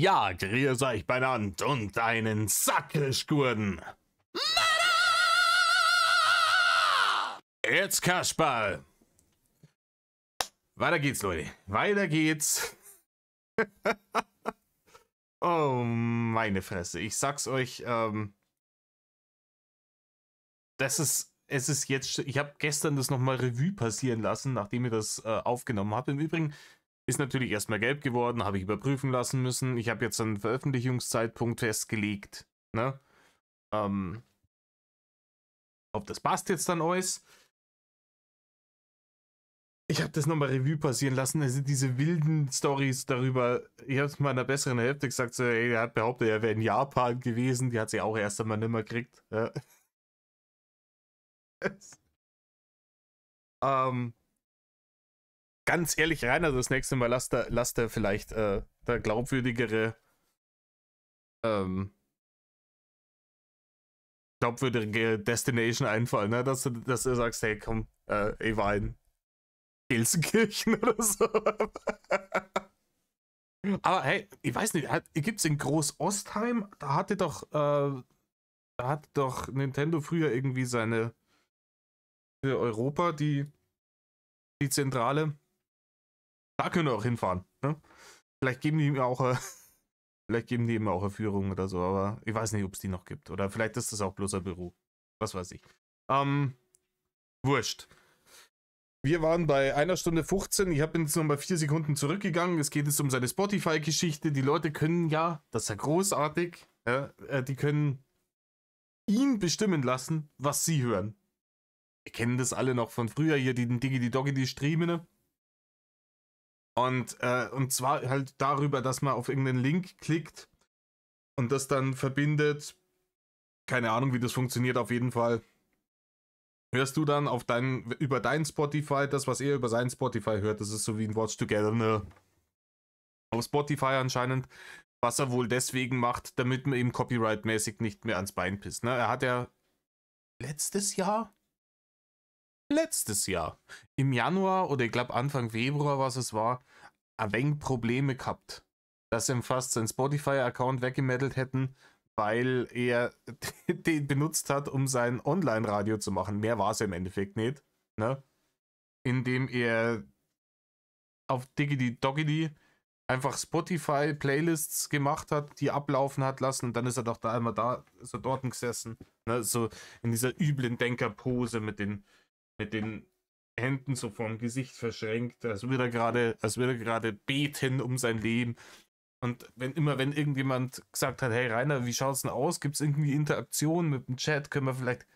Ja, grüß euch benannt und einen Sackelschgurden. Jetzt Kasperl. Weiter geht's, Leute. Weiter geht's. Oh, meine Fresse. Ich sag's euch, es ist jetzt, ich habe gestern das nochmal Revue passieren lassen, nachdem ich das aufgenommen habe. Im Übrigen ist natürlich erstmal gelb geworden, habe ich überprüfen lassen müssen. Ich habe jetzt einen Veröffentlichungszeitpunkt festgelegt. Ne? Ob das passt jetzt dann alles. Ich habe das nochmal Revue passieren lassen. Also diese wilden Stories darüber. Ich habe es meiner besseren Hälfte gesagt, so, ey, er hat behauptet, er wäre in Japan gewesen. Die hat sie auch erst einmal nicht mehr gekriegt. Ja. Ganz ehrlich, Rainer, das nächste Mal lasst er vielleicht der glaubwürdigere Destination einfallen, ne? Dass du sagst, hey, komm, ich war in Gelsenkirchen oder so. Aber hey, ich weiß nicht, gibt's in Groß-Ostheim, da hatte doch Nintendo früher irgendwie seine für Europa die Zentrale. Da können wir auch hinfahren. Ne? Vielleicht geben die ihm auch eine Führung oder so, aber ich weiß nicht, ob es die noch gibt. Oder vielleicht ist das auch bloß ein Büro. Was weiß ich. Wurscht. Wir waren bei 1 Stunde 15. Ich habe jetzt nochmal 4 Sekunden zurückgegangen. Es geht jetzt um seine Spotify-Geschichte. Die Leute können ja, das ist ja großartig, die können ihn bestimmen lassen, was sie hören. Wir kennen das alle noch von früher, hier die Digi-Doggy-Streamen. Und zwar halt darüber, dass man auf irgendeinen Link klickt und das dann verbindet. Keine Ahnung, wie das funktioniert, auf jeden Fall. Hörst du dann über dein Spotify das, was er über sein Spotify hört. Das ist so wie ein Watch Together, ne? Auf Spotify anscheinend. Was er wohl deswegen macht, damit man ihm copyright-mäßig nicht mehr ans Bein pisst. Ne? Er hat ja letztes Jahr im Januar oder ich glaube Anfang Februar, was es war, ein wenig Probleme gehabt, dass ihm fast sein Spotify-Account weggemettelt hätten, weil er den benutzt hat, um sein Online-Radio zu machen. Mehr war es im Endeffekt nicht. Ne? Indem er auf Diggity Doggity einfach Spotify-Playlists gemacht hat, die ablaufen hat lassen und dann ist er doch da einmal ist er dort gesessen. Ne? So in dieser üblen Denkerpose mit den Händen so vorm Gesicht verschränkt, als würde er gerade beten um sein Leben. Und wenn irgendjemand gesagt hat, hey Rainer, wie schaut's denn aus? Gibt es irgendwie Interaktion mit dem Chat? Können wir vielleicht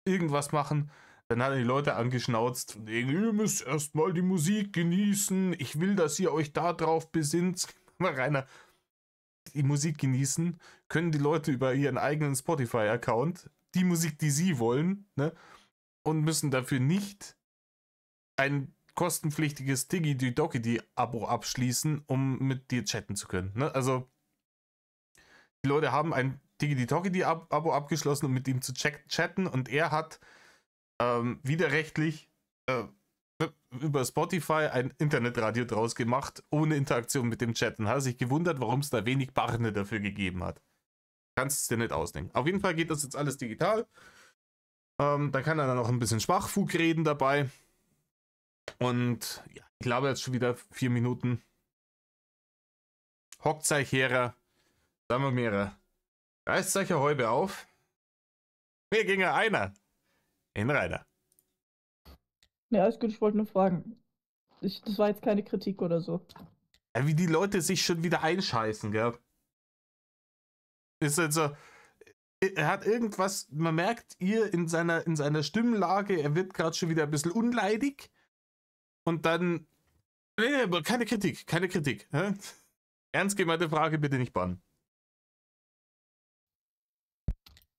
irgendwas machen? Dann hat er die Leute angeschnauzt. Ihr müsst erstmal die Musik genießen. Ich will, dass ihr euch da drauf besinnt. Rainer, die Musik genießen können die Leute über ihren eigenen Spotify-Account, die Musik, die sie wollen, ne? Und müssen dafür nicht ein kostenpflichtiges Digi-Doggity-Abo abschließen, um mit dir chatten zu können. Ne? Also, die Leute haben ein Digi-Doggity-Abo abgeschlossen, um mit ihm zu chatten und er hat widerrechtlich über Spotify ein Internetradio draus gemacht, ohne Interaktion mit dem Chatten. Hat sich gewundert, warum es da wenig Barne dafür gegeben hat. Kannst es dir nicht ausdenken. Auf jeden Fall geht das jetzt alles digital. Da kann er dann noch ein bisschen Schwachfug reden dabei. Und ja, ich glaube jetzt schon wieder 4 Minuten. Hockt euch her, sagen wir mir, reißt euch eine Häube auf. Mir ginge einer in Rainer. Ja, ist gut, ich wollte nur fragen. Das war jetzt keine Kritik oder so. Ja, wie die Leute sich schon wieder einscheißen, gell? Ist also, er hat irgendwas, man merkt ihr in seiner Stimmlage, er wird gerade schon wieder ein bisschen unleidig. Und dann, nee, keine Kritik. Hä? Ernst gemeinte Frage, bitte nicht bannen.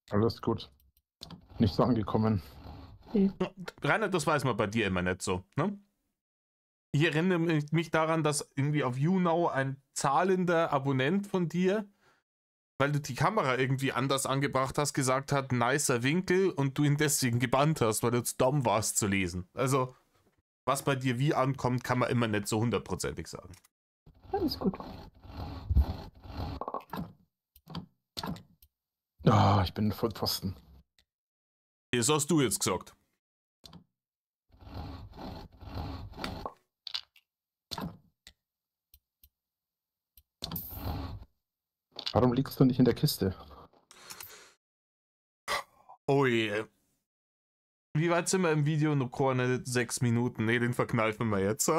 Alles gut. Nichts angekommen. Okay. Rainer, das weiß man bei dir immer nicht so, ne? Ich erinnere mich daran, dass irgendwie auf YouNow ein zahlender Abonnent von dir, weil du die Kamera irgendwie anders angebracht hast, gesagt hat, nicer Winkel und du ihn deswegen gebannt hast, weil du zu dumm warst zu lesen. Also, was bei dir wie ankommt, kann man immer nicht so 100%ig sagen. Alles gut. Ah, ich bin voll Pfosten. Das hast du jetzt gesagt. Warum liegst du nicht in der Kiste? Oh je. Wie weit sind wir im Video? Noch keine 6 Minuten. Ne, den verkneifen wir jetzt.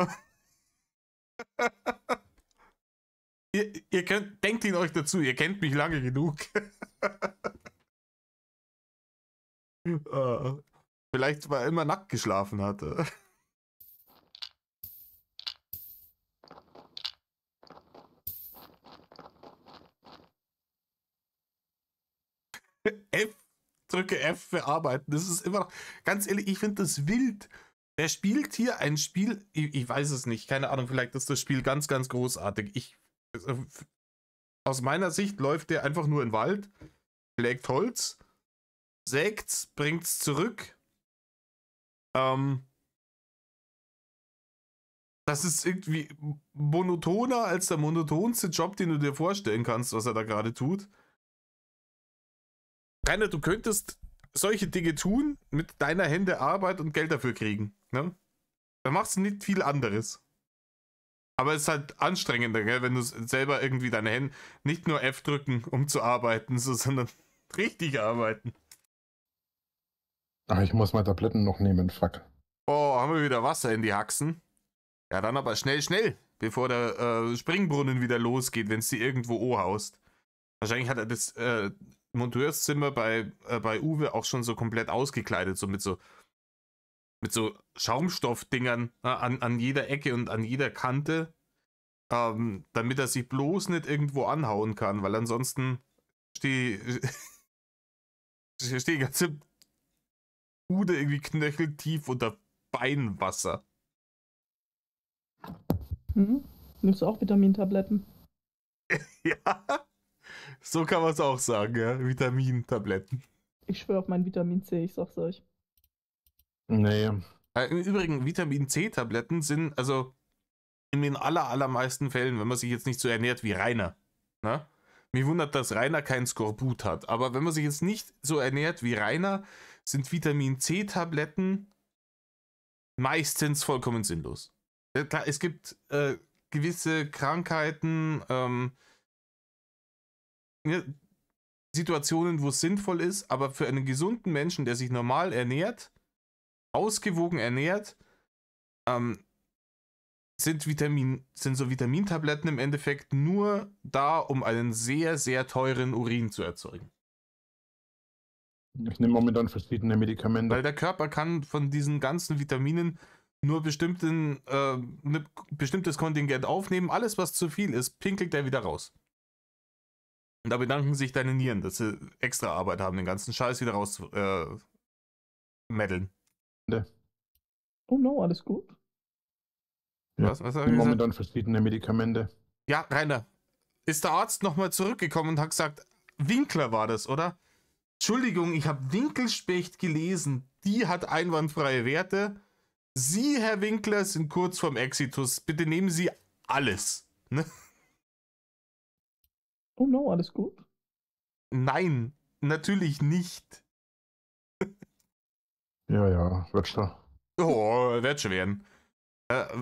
ihr könnt, denkt ihn euch dazu, ihr kennt mich lange genug. Vielleicht, weil er immer nackt geschlafen hatte. F, drücke F für arbeiten. Das ist immer noch, ganz ehrlich, ich finde das wild. Der spielt hier ein Spiel, ich weiß es nicht, keine Ahnung, vielleicht ist das Spiel ganz, ganz großartig. Aus meiner Sicht läuft der einfach nur in den Wald, schlägt Holz, sägt's, bringt's zurück. Das ist irgendwie monotoner als der monotonste Job, den du dir vorstellen kannst, was er da gerade tut. Rainer, du könntest solche Dinge tun, mit deiner Hände Arbeit und Geld dafür kriegen. Ne? Da machst du nicht viel anderes. Aber es ist halt anstrengender, gell, wenn du selber irgendwie deine Hände nicht nur F drücken, um zu arbeiten, sondern richtig arbeiten. Ach, ich muss mal Tabletten noch nehmen, fuck. Oh, haben wir wieder Wasser in die Haxen? Ja, dann aber schnell, schnell, bevor der Springbrunnen wieder losgeht, wenn es die irgendwo haust. Wahrscheinlich hat er das Monteurszimmer bei Uwe auch schon so komplett ausgekleidet, so mit so Schaumstoffdingern an jeder Ecke und an jeder Kante, damit er sich bloß nicht irgendwo anhauen kann, weil ansonsten steht die ganze Bude irgendwie knöcheltief unter Beinwasser. Nimmst du auch Vitamintabletten? Ja, so kann man es auch sagen, ja. Vitamintabletten. Ich schwöre auf mein Vitamin C, ich sag's euch. Nee. Im Übrigen, Vitamin C-Tabletten sind, also in den allermeisten Fällen, wenn man sich jetzt nicht so ernährt wie Rainer, ne? Mich wundert, dass Rainer keinen Skorbut hat, aber wenn man sich jetzt nicht so ernährt wie Rainer, sind Vitamin C-Tabletten meistens vollkommen sinnlos. Klar, es gibt gewisse Krankheiten, Situationen, wo es sinnvoll ist, aber für einen gesunden Menschen, der sich normal ernährt, ausgewogen ernährt, sind so Vitamintabletten im Endeffekt nur da, um einen sehr, sehr teuren Urin zu erzeugen. Ich nehme momentan verschiedene Medikamente. Weil der Körper kann von diesen ganzen Vitaminen nur ein bestimmtes Kontingent aufnehmen. Alles, was zu viel ist, pinkelt er wieder raus. Und da bedanken sich deine Nieren, dass sie extra Arbeit haben, den ganzen Scheiß wieder raus meddeln. Oh no, alles gut. Ja, Was ich hab ich nehme gesagt? momentan verschiedene Medikamente. Ja, Rainer, ist der Arzt nochmal zurückgekommen und hat gesagt, Winkler war das, oder? Entschuldigung, ich habe Winkelspecht gelesen. Die hat einwandfreie Werte. Sie, Herr Winkler, sind kurz vorm Exitus. Bitte nehmen Sie alles. Ne? Oh no, alles gut. Nein, natürlich nicht. Ja, wird schon. Oh, wird schon werden.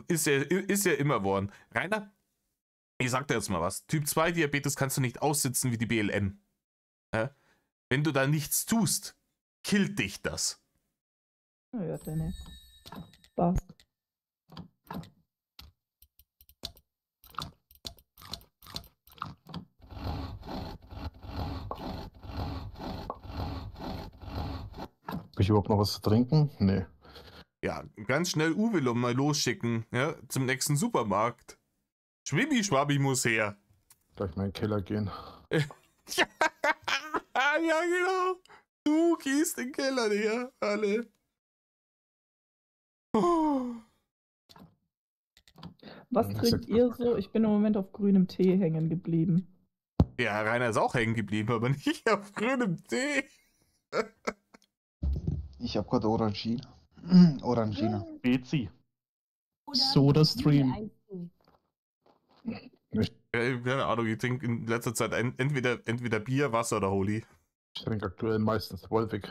Ist ja immer worden. Rainer, ich sag dir jetzt mal was. Typ 2 Diabetes kannst du nicht aussitzen wie die BLM. Wenn du da nichts tust, killt dich das. Ja, deine Spaß. Habe ich überhaupt noch was zu trinken? Nee. Ja, ganz schnell Uwe mal losschicken, ja, zum nächsten Supermarkt. Schwibbi-Schwabbi muss her. Gleich mal in den Keller gehen. Ja, genau. Du gehst in den Keller her, alle. Oh. Was Das trinkt ist ihr so? Ich bin im Moment auf grünem Tee hängen geblieben. Ja, Rainer ist auch hängen geblieben, aber nicht auf grünem Tee. Ich hab gerade Orangina. Orangina. Bezi. Soda Stream. Keine Ahnung, ich trinke in letzter Zeit entweder Bier, Wasser oder Holy. Ich trinke aktuell meistens Volvic.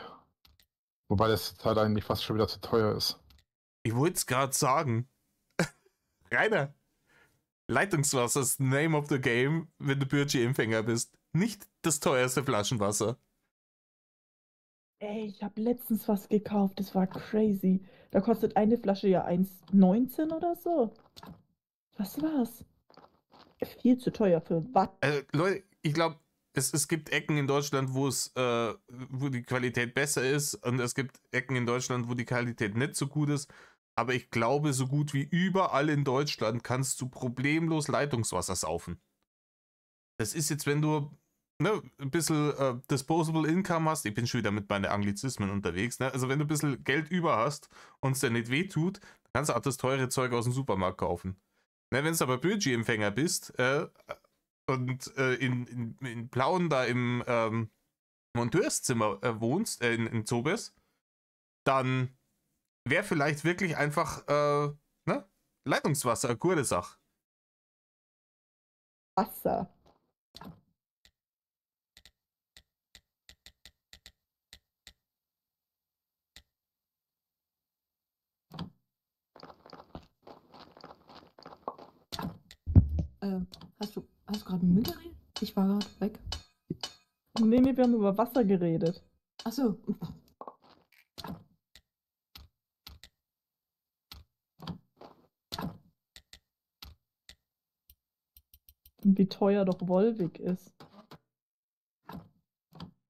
Wobei das halt eigentlich fast schon wieder zu teuer ist. Ich wollte es gerade sagen. Rainer, Leitungswasser ist Name of the Game, wenn du Bürgi-Empfänger bist. Nicht das teuerste Flaschenwasser. Ey, ich habe letztens was gekauft, das war crazy. Da kostet eine Flasche ja 1,19 oder so. Was war's? Viel zu teuer für was? Leute, ich glaube, es gibt Ecken in Deutschland, wo die Qualität besser ist, und es gibt Ecken in Deutschland, wo die Qualität nicht so gut ist. Aber ich glaube, so gut wie überall in Deutschland kannst du problemlos Leitungswasser saufen. Das ist jetzt, wenn du ein bisschen Disposable Income hast. Ich bin schon wieder mit meinen Anglizismen unterwegs. Ne? Also wenn du ein bisschen Geld über hast und es dir nicht wehtut, dann kannst du auch das teure Zeug aus dem Supermarkt kaufen. Ne, wenn du aber Bürgi-Empfänger bist und in Plauen da im Monteurszimmer wohnst, in Zobes, dann wäre vielleicht wirklich einfach Leitungswasser eine gute Sache. Wasser. Hast du gerade mit mir geredet? Ich war gerade weg. Nee, wir haben über Wasser geredet. Achso. Und wie teuer doch Volvic ist.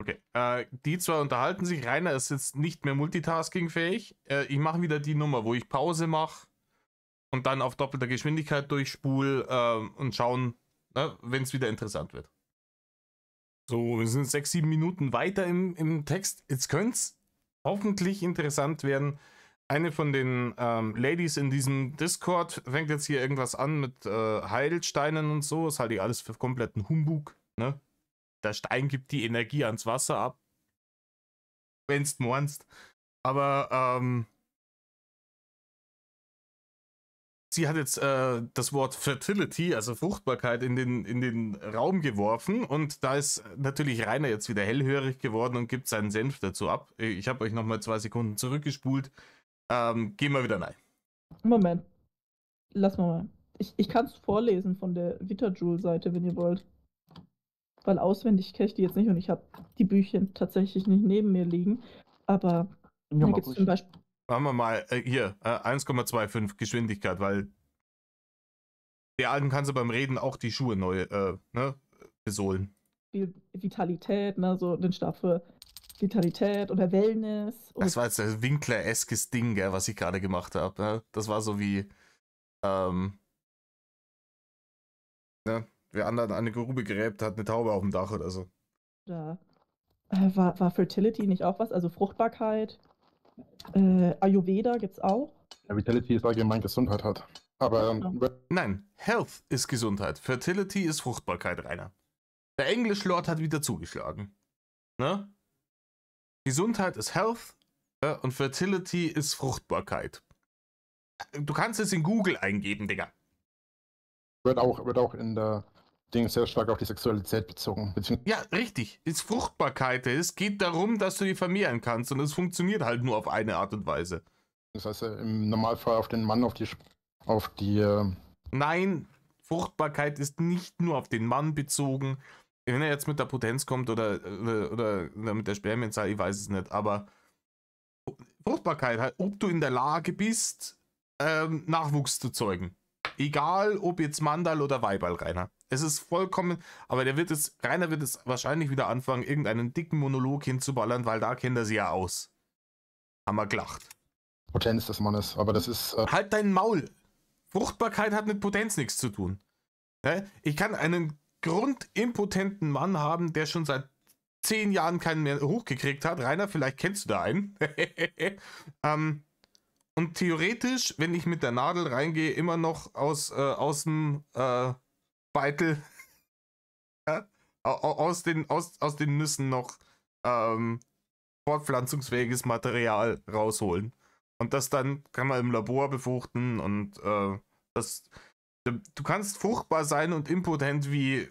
Okay, die zwei unterhalten sich. Rainer ist jetzt nicht mehr multitaskingfähig. Ich mache wieder die Nummer, wo ich Pause mache und dann auf doppelter Geschwindigkeit durchspule und schauen, wenn es wieder interessant wird. So, wir sind 6, 7 Minuten weiter im Text. Jetzt könnte es hoffentlich interessant werden. Eine von den Ladies in diesem Discord fängt jetzt hier irgendwas an mit Heilsteinen und so. Das halte ich alles für kompletten Humbug. Ne? Der Stein gibt die Energie ans Wasser ab. Wenn's meinst. Aber sie hat jetzt das Wort Fertility, also Fruchtbarkeit, in den Raum geworfen, und da ist natürlich Rainer jetzt wieder hellhörig geworden und gibt seinen Senf dazu ab. Ich habe euch nochmal 2 Sekunden zurückgespult. Gehen wir wieder rein. Moment. Lass mal. Ich kann es vorlesen von der VitaJoule-Seite, wenn ihr wollt. Weil auswendig kenne ich die jetzt nicht und ich habe die Büchchen tatsächlich nicht neben mir liegen. Aber da gibt es zum Beispiel. Machen wir mal hier 1,25 Geschwindigkeit, weil der Alten kannst du beim Reden auch die Schuhe neu besohlen. Vitalität, ne, so den Stab für Vitalität oder Wellness. Das war jetzt ein Winkler-eskes Ding, gell, was ich gerade gemacht habe. Ne? Das war so wie wer anderen eine Grube gräbt, hat eine Taube auf dem Dach oder so. Ja. War Fertility nicht auch was? Also Fruchtbarkeit. Ayurveda gibt's auch. Ja, Vitality ist allgemein Gesundheit hat. Aber nein, Health ist Gesundheit. Fertility ist Fruchtbarkeit, Rainer. Der Englisch-Lord hat wieder zugeschlagen. Ne? Gesundheit ist Health und Fertility ist Fruchtbarkeit. Du kannst es in Google eingeben, Digga. Wird auch in der Ding sehr stark auf die Sexualität bezogen. Ja, richtig. Ist Fruchtbarkeit. Es geht darum, dass du die vermehren kannst, und es funktioniert halt nur auf eine Art und Weise. Das heißt im Normalfall auf den Mann, auf die Nein, Fruchtbarkeit ist nicht nur auf den Mann bezogen. Wenn er jetzt mit der Potenz kommt oder mit der Spermienzahl, ich weiß es nicht, aber Fruchtbarkeit, halt, ob du in der Lage bist, Nachwuchs zu zeugen. Egal, ob jetzt Mandal oder Weiberl, Rainer. Es ist vollkommen, aber Rainer wird es wahrscheinlich wieder anfangen, irgendeinen dicken Monolog hinzuballern, weil da kennt er sie ja aus. Haben wir gelacht. Potenz des Mannes, aber das ist... Halt dein Maul! Fruchtbarkeit hat mit Potenz nichts zu tun. Ich kann einen grundimpotenten Mann haben, der schon seit 10 Jahren keinen mehr hochgekriegt hat. Rainer, vielleicht kennst du da einen. Und theoretisch, wenn ich mit der Nadel reingehe, immer noch aus dem Beitel, aus den Nüssen noch fortpflanzungsfähiges Material rausholen. Und das dann kann man im Labor befruchten, und du kannst fruchtbar sein und impotent wie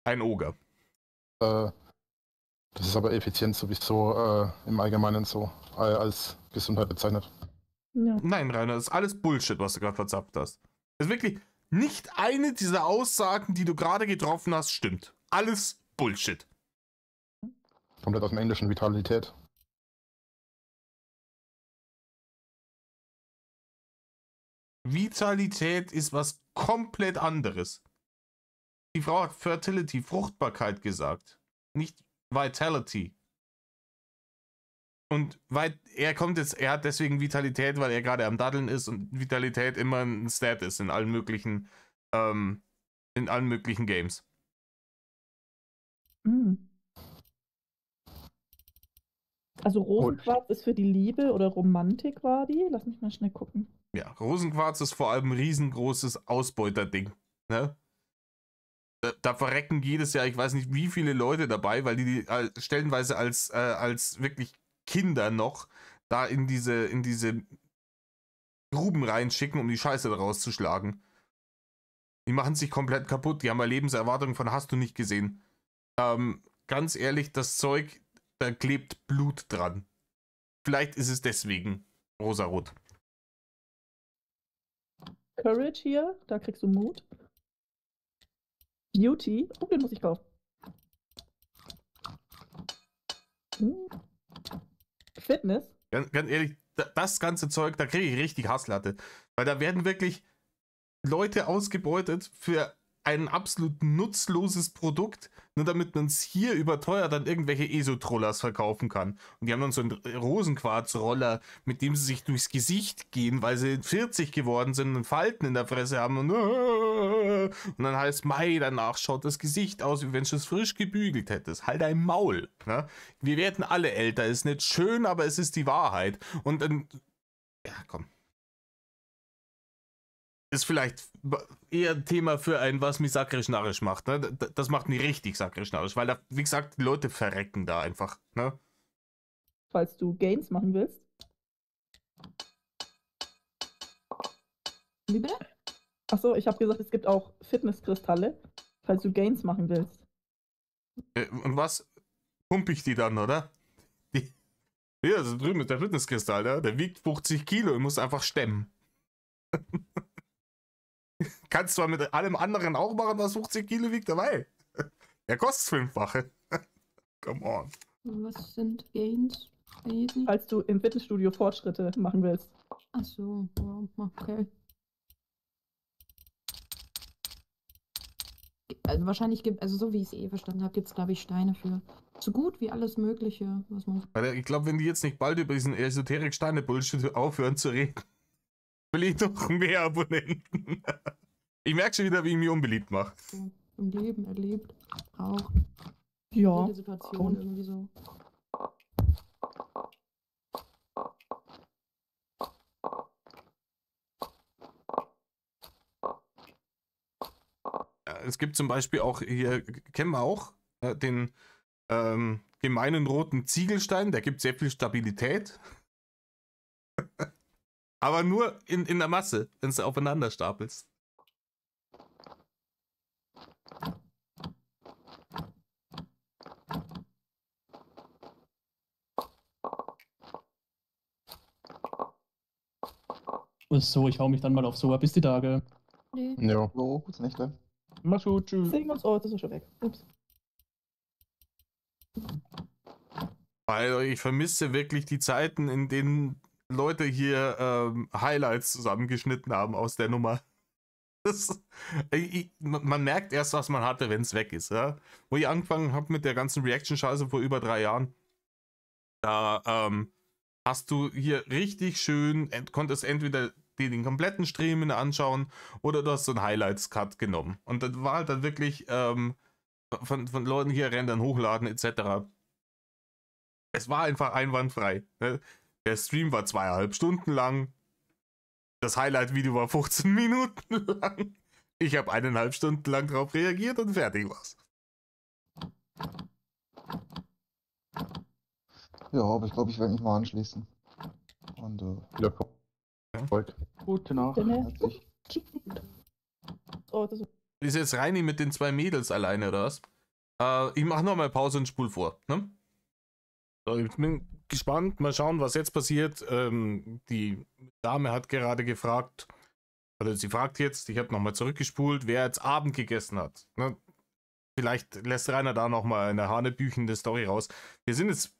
ein Oger. Das ist aber Effizienz sowieso im Allgemeinen so als Gesundheit bezeichnet. Ja. Nein, Rainer, das ist alles Bullshit, was du gerade verzapft hast. Das ist wirklich nicht eine dieser Aussagen, die du gerade getroffen hast, stimmt. Alles Bullshit. Komplett aus dem Englischen Vitalität. Vitalität ist was komplett anderes. Die Frau hat Fertility, Fruchtbarkeit gesagt, nicht Vitality. Und er hat deswegen Vitalität, weil er gerade am Daddeln ist und Vitalität immer ein Stat ist in allen möglichen Games. Mhm. Also Rosenquarz ist für die Liebe oder Romantik war die? Lass mich mal schnell gucken. Ja, Rosenquarz ist vor allem ein riesengroßes Ausbeuterding. Ne? Da verrecken jedes Jahr, ich weiß nicht wie viele Leute dabei, weil die stellenweise als wirklich Kinder noch da in diese Gruben reinschicken, um die Scheiße daraus zu schlagen. Die machen sich komplett kaputt, die haben eine Lebenserwartung von hast du nicht gesehen. Ganz ehrlich, das Zeug, da klebt Blut dran. Vielleicht ist es deswegen rosarot. Courage hier, da kriegst du Mut. Beauty, oh, den muss ich kaufen. Fitness. Ganz ehrlich, das ganze Zeug, da kriege ich richtig Hasslatte. Weil da werden wirklich Leute ausgebeutet für ein absolut nutzloses Produkt, nur damit man es hier überteuert an irgendwelche ESO-Trollers verkaufen kann. Und die haben dann so einen Rosenquarz-Roller, mit dem sie sich durchs Gesicht gehen, weil sie 40 geworden sind und Falten in der Fresse haben. Und dann heißt Mai, danach schaut das Gesicht aus, wie wenn du es frisch gebügelt hättest. Halt dein Maul. Ne? Wir werden alle älter. Ist nicht schön, aber es ist die Wahrheit. Und dann, ja, komm. Ist vielleicht eher ein Thema für ein, was mich sakrisch-narrisch macht. Ne? Das macht mich richtig sakrisch-narrisch, weil da, wie gesagt, die Leute verrecken da einfach. Ne? Falls du Gains machen willst. Wie bitte? Achso, ich habe gesagt, es gibt auch Fitnesskristalle, falls du Gains machen willst. Und was? Pump ich die dann, oder? Ja, so drüben ist der Fitnesskristall, ne? Der wiegt 50 Kilo und muss einfach stemmen. Kannst zwar mit allem anderen auch machen, was 50 Kilo wiegt, dabei. Er kostet 5-fache. Come on. Was sind Gains? Falls du im Fitnessstudio Fortschritte machen willst. Achso, wow, okay. Also wahrscheinlich also so wie ich es verstanden habe, gibt es, glaube ich, Steine für so gut wie alles Mögliche, was man. Ich glaube, wenn die jetzt nicht bald über diesen Esoterik-Steine-Bullshit aufhören zu reden, will ich noch mehr Abonnenten. Ich merke schon wieder, wie ich mich unbeliebt mache. So im Leben erlebt, auch Ja. jede Situation irgendwie so. Es gibt zum Beispiel auch hier, kennen wir auch, den gemeinen roten Ziegelstein, der gibt sehr viel Stabilität. Aber nur in der Masse, wenn du aufeinander stapelst. So, ich hau mich dann mal auf so bis die Tage. Nee. Ja. So, gute Nächte. Mach's gut, tschüss. Singen uns, oh, das ist schon weg. Ups. Weil ich vermisse wirklich die Zeiten, in denen Leute hier Highlights zusammengeschnitten haben aus der Nummer. Man merkt erst, was man hatte, wenn es weg ist. Ja? Wo ich angefangen habe mit der ganzen Reaction-Scheiße vor über 3 Jahren, da hast du hier richtig schön, konntest entweder dir den kompletten Stream anschauen oder du hast so einen Highlights-Cut genommen. Und das war halt dann wirklich von Leuten hier rendern, hochladen etc. Es war einfach einwandfrei. Ne? Der Stream war 2,5 Stunden lang. Das Highlight-Video war 15 Minuten lang. Ich habe 1,5 Stunden lang drauf reagiert und fertig war's. Ja, aber ich glaube, ich werde mich mal anschließen. Und Ja, komm. Erfolg. Gute Nacht. herzlich. Oh, das ist Ist jetzt Reini mit den 2 Mädels alleine, oder was? Ich mache nochmal Pause und spul vor. Ne? So, ich bin gespannt. Mal schauen, was jetzt passiert. Die Dame hat gerade gefragt, oder sie fragt jetzt, ich habe nochmal zurückgespult, wer jetzt Abend gegessen hat. Ne? Vielleicht lässt Rainer da nochmal eine hanebüchende Story raus. Wir sind jetzt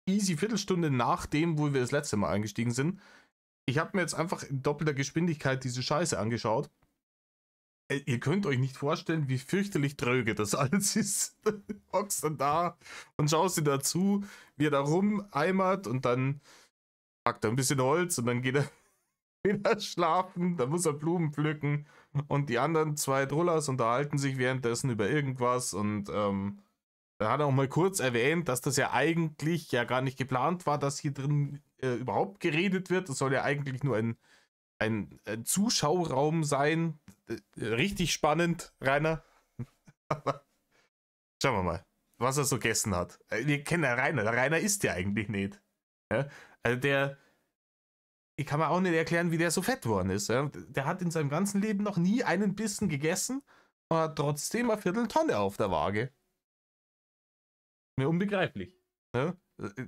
easy Viertelstunde nach dem, wo wir das letzte Mal eingestiegen sind. Ich habe mir jetzt einfach in doppelter Geschwindigkeit diese Scheiße angeschaut. Ihr könnt euch nicht vorstellen, wie fürchterlich dröge das alles ist. Hockst dann da und schaust dir dazu, wie er da rumeimert und dann packt er ein bisschen Holz und dann geht er wieder schlafen, dann muss er Blumen pflücken und die anderen zwei Drullas unterhalten sich währenddessen über irgendwas und dann hat er auch mal kurz erwähnt, dass das ja eigentlich ja gar nicht geplant war, dass hier drin überhaupt geredet wird. Das soll ja eigentlich nur ein Zuschauerraum sein. Richtig spannend, Rainer. Aber schauen wir mal, was er so gegessen hat. Wir kennen ja Rainer. Der Rainer isst ja eigentlich nicht. Ja? Also ich kann mir auch nicht erklären, wie der so fett worden ist. Ja? Der hat in seinem ganzen Leben noch nie einen Bissen gegessen und hat trotzdem eine Vierteltonne auf der Waage. Mir unbegreiflich. Ja?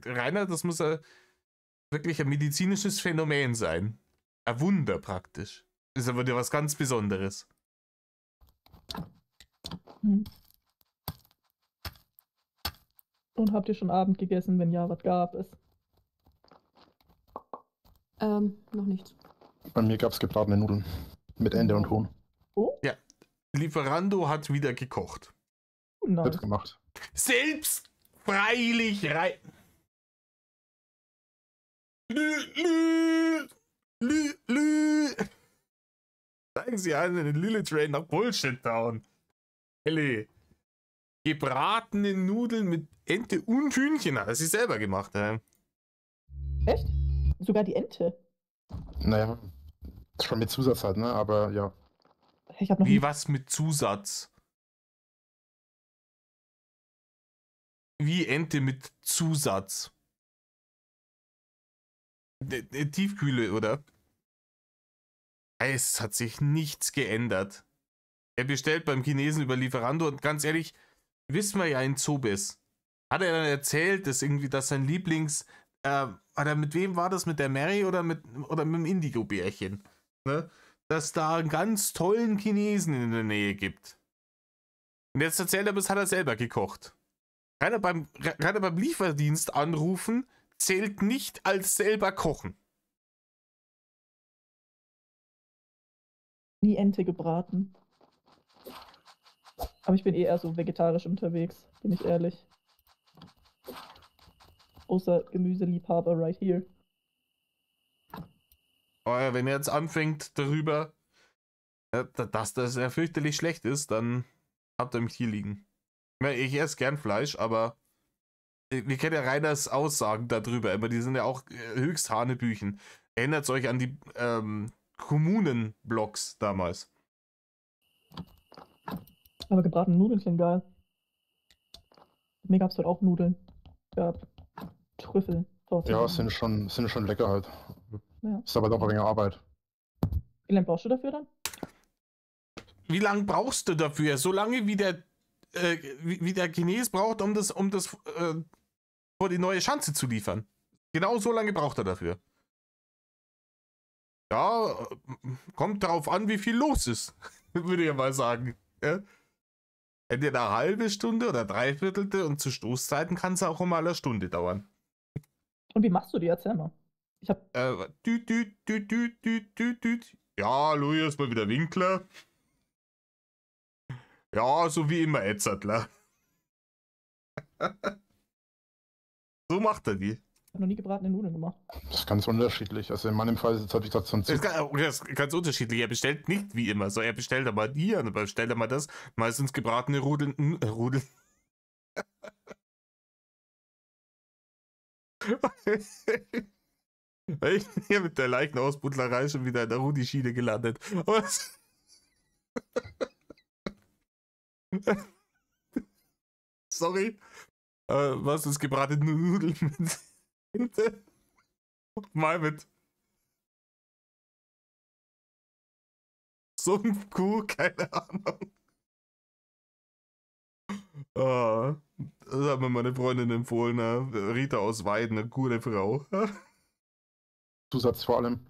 Rainer, das muss wirklich ein medizinisches Phänomen sein. Ein Wunder praktisch. Ist aber dir was ganz Besonderes. Und habt ihr schon Abend gegessen? Wenn ja, was gab es? Noch nichts. Bei mir gab es gebratene Nudeln. Mit Ende und Huhn. Oh, Ja. Lieferando hat wieder gekocht. nice. Wird gemacht. Selbst freilich rein. Lü. Zeigen Sie einen Lilith Train nach Bullshit Town. Ellie. Gebratene Nudeln mit Ente und Hühnchen. Hat er sich selber gemacht. Echt? Sogar die Ente? Naja, schon mit Zusatz halt, ne? Aber ja. Ich hab noch Wie nie... was mit Zusatz? Wie Ente mit Zusatz? Tiefkühle, oder? Es hat sich nichts geändert. Er bestellt beim Chinesen über Lieferando und ganz ehrlich, wissen wir ja in Zobes. Hat er dann erzählt, dass irgendwie das sein Lieblings... oder mit wem war das? Mit der Mary oder mit dem Indigo-Bärchen? Ne? Dass da einen ganz tollen Chinesen in der Nähe gibt. Und jetzt erzählt er, das hat er selber gekocht. Gerade beim Lieferdienst anrufen zählt nicht als selber kochen. nie Ente gebraten. Aber ich bin eher so vegetarisch unterwegs, bin ich ehrlich. Großer Gemüseliebhaber right here. Oh ja, wenn er jetzt anfängt darüber, dass das ja fürchterlich schlecht ist, dann habt ihr mich hier liegen. Ich esse gern Fleisch, aber wir kennen ja Reiners Aussagen darüber, aber die sind ja auch höchst Hanebüchen. Erinnert euch an die Kommunen-Blogs damals. Aber gebratene Nudeln sind geil. Mir gab es halt auch Nudeln. Gab Trüffel. Ja, sind schon lecker halt. Ja. Ist aber doch ein wenig Arbeit. Wie lange brauchst du dafür dann? Wie lange brauchst du dafür? So lange wie der Chines braucht, um das vor die neue Schanze zu liefern. Genau so lange braucht er dafür. Ja, kommt darauf an, wie viel los ist, würde ich ja mal sagen. Ja? Entweder eine halbe Stunde oder dreiviertelte und zu Stoßzeiten kann es auch um eine Stunde dauern. Und wie machst du die? Erzähl mal. Ich hab. Ja, Louis ist mal wieder Winkler. Ja, so wie immer Edzardler. So macht er die. Ich hab noch nie gebratene Nudeln gemacht. Das ist ganz unterschiedlich. Also in meinem Fall ist es halt, wie gesagt, so ein Das ist ganz unterschiedlich. Er bestellt nicht wie immer. So, er bestellt aber die, dann bestellt er mal das. Meistens gebratene Rudeln. Ich bin hier mit der Leichenausbutlerei schon wieder in der Rudi-Schiene gelandet. Sorry. Was ist gebratene Nudeln mit Ente? Mal mit Sumpfkuh, keine Ahnung. Das hat mir meine Freundin empfohlen, ne? Rita aus Weiden, eine gute Frau. Zusatz vor allem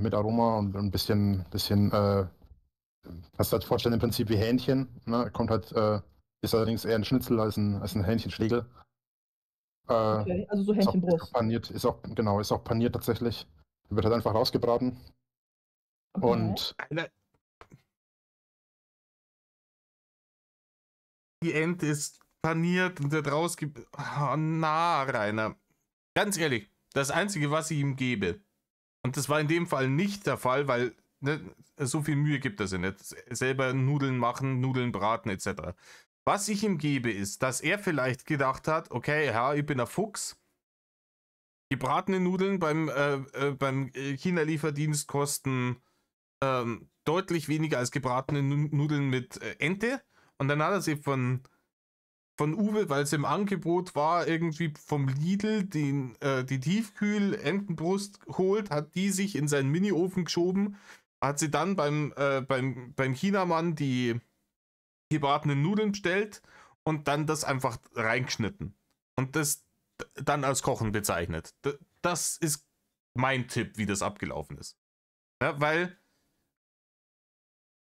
mit Aroma und ein bisschen kannst du halt vorstellen, im Prinzip wie Hähnchen. Ne? Kommt halt, ist allerdings eher ein Schnitzel als ein Hähnchenschlegel. Okay, also so Ist auch Hähnchenbrust. paniert, ist auch paniert tatsächlich. Wird halt einfach rausgebraten. Okay. Und Alter. Die Ente ist paniert und wird rausgibt. Oh, na, Rainer. Ganz ehrlich, das Einzige, was ich ihm gebe, und das war in dem Fall nicht der Fall, weil ne, so viel Mühe gibt es ja nicht. Selber Nudeln machen, Nudeln braten etc. Was ich ihm gebe, ist, dass er vielleicht gedacht hat, okay, ja, ich bin ein Fuchs. Gebratene Nudeln beim China-Lieferdienst kosten deutlich weniger als gebratene Nudeln mit Ente. Und dann hat er sich von Uwe, weil es im Angebot war, irgendwie vom Lidl die Tiefkühl-Entenbrust geholt, hat die sich in seinen Mini-Ofen geschoben, hat sie dann beim Chinamann die gebratenen Nudeln bestellt und dann das einfach reingeschnitten. Und das dann als Kochen bezeichnet. Das ist mein Tipp, wie das abgelaufen ist. Ja, weil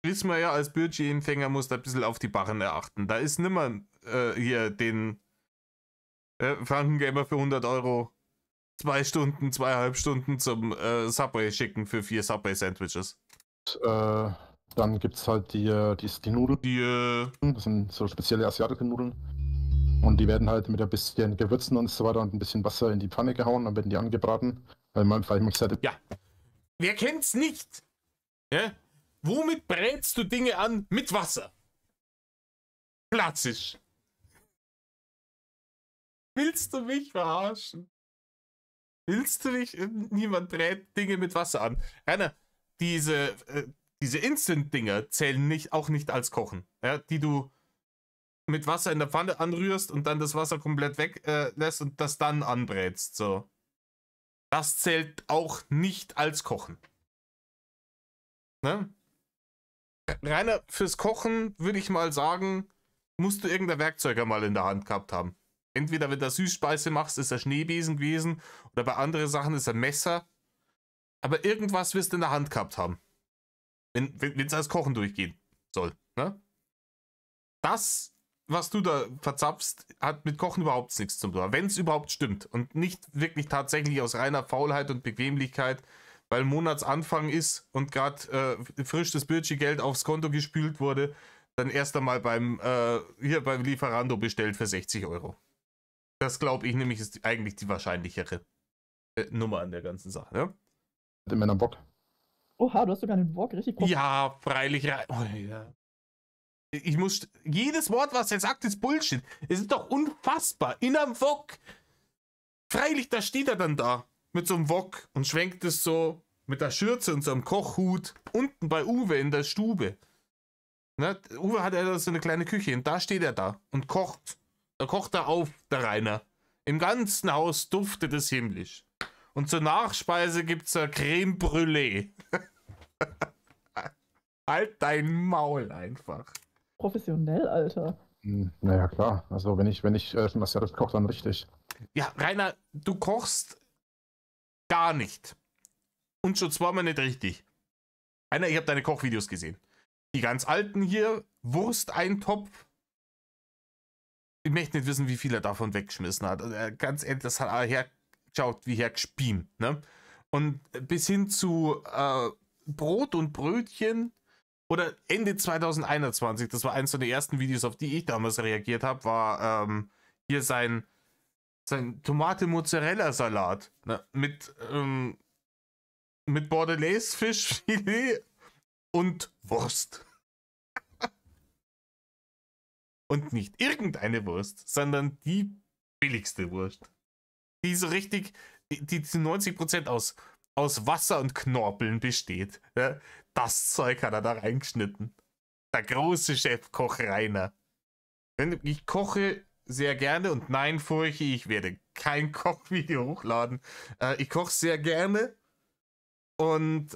wissen wir ja, als Budgetempfänger muss da ein bisschen auf die Barren erachten. Da ist nimmer hier den Frankengamer für 100 Euro 2 Stunden, 2,5 Stunden zum Subway schicken für 4 Subway-Sandwiches. dann gibt es halt die Nudeln. Das sind so spezielle asiatische Nudeln. Und die werden halt mit ein bisschen Gewürzen und so weiter und ein bisschen Wasser in die Pfanne gehauen, dann werden die angebraten. Weil man halt ja. Wer kennt's nicht? Ja? Womit brätst du Dinge an? Mit Wasser. Klassisch. Willst du mich verarschen? Willst du mich? Niemand brät Dinge mit Wasser an. Rainer, diese Instant-Dinger zählen auch nicht als Kochen. Ja, die du mit Wasser in der Pfanne anrührst und dann das Wasser komplett weglässt und das dann anbrätst. So. Das zählt auch nicht als Kochen. Ne? Rainer, fürs Kochen würde ich mal sagen, musst du irgendein Werkzeug mal in der Hand gehabt haben. Entweder wenn du Süßspeise machst, ist der Schneebesen gewesen oder bei anderen Sachen ist ein Messer. Aber irgendwas wirst du in der Hand gehabt haben. Wenn es als Kochen durchgehen soll. Ne? Das, was du da verzapfst, hat mit Kochen überhaupt nichts zu tun. Wenn es überhaupt stimmt und nicht wirklich tatsächlich aus reiner Faulheit und Bequemlichkeit, weil Monatsanfang ist und gerade frisch das Budgetgeld aufs Konto gespült wurde, dann erst einmal beim Lieferando bestellt für 60 Euro. Das glaube ich nämlich ist eigentlich die wahrscheinlichere Nummer an der ganzen Sache. Ne? Den Männern Bock. Oha, du hast sogar einen Wok richtig Kopf. Ja, freilich. Oh, ja. Ich muss. Jedes Wort, was er sagt, ist Bullshit. Es ist doch unfassbar. In einem Wok. Freilich, da steht er dann da. Mit so einem Wok und schwenkt es so mit der Schürze und so einem Kochhut unten bei Uwe in der Stube. Ne? Uwe hat ja so eine kleine Küche und da steht er da und kocht. Da kocht er auf, der Rainer. Im ganzen Haus duftet es himmlisch. Und zur Nachspeise gibt's eine Creme Brûlée. Halt dein Maul einfach. Professionell, Alter. Naja, klar. Also wenn ich schon asiatisch koche, dann richtig. Ja, Rainer, du kochst gar nicht. Und schon zweimal nicht richtig. Rainer, ich habe deine Kochvideos gesehen. Die ganz alten hier, Wursteintopf. Ich möchte nicht wissen, wie viel er davon weggeschmissen hat. Ganz ehrlich, das hat er hergeschaut wie hergespielt. Ne? Und bis hin zu Brot und Brötchen oder Ende 2021, das war eins der ersten Videos, auf die ich damals reagiert habe, war hier sein Tomate-Mozzarella-Salat, ne? mit Bordelaise-Fischfilet und Wurst. Und nicht irgendeine Wurst, sondern die billigste Wurst. Die so richtig, die zu 90% aus Wasser und Knorpeln besteht. Ja, das Zeug hat er da reingeschnitten. Der große Chefkoch Rainer. Ich koche sehr gerne und nein, furche, ich werde kein Kochvideo hochladen. Ich koche sehr gerne und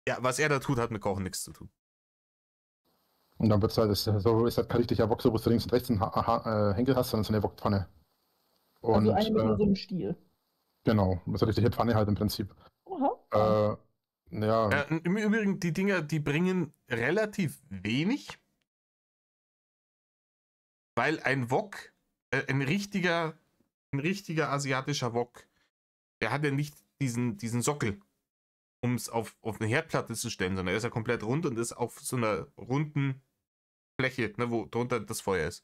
ja, was er da tut, hat mit Kochen nichts zu tun. Und dann wird es halt, so ist halt kein richtiger Wok, so wo du links und rechts einen Henkel hast, sondern so eine Wokpfanne. Und Also eine mit so einem Stiel. genau, das ist eine richtige Pfanne halt im Prinzip. Aha. Ja, Im Übrigen, die Dinger, die bringen relativ wenig, weil ein Wok, ein richtiger asiatischer Wok, der hat ja nicht diesen Sockel, um es auf eine Herdplatte zu stellen, sondern er ist ja komplett rund und ist auf so einer runden Fläche, ne, wo drunter das Feuer ist.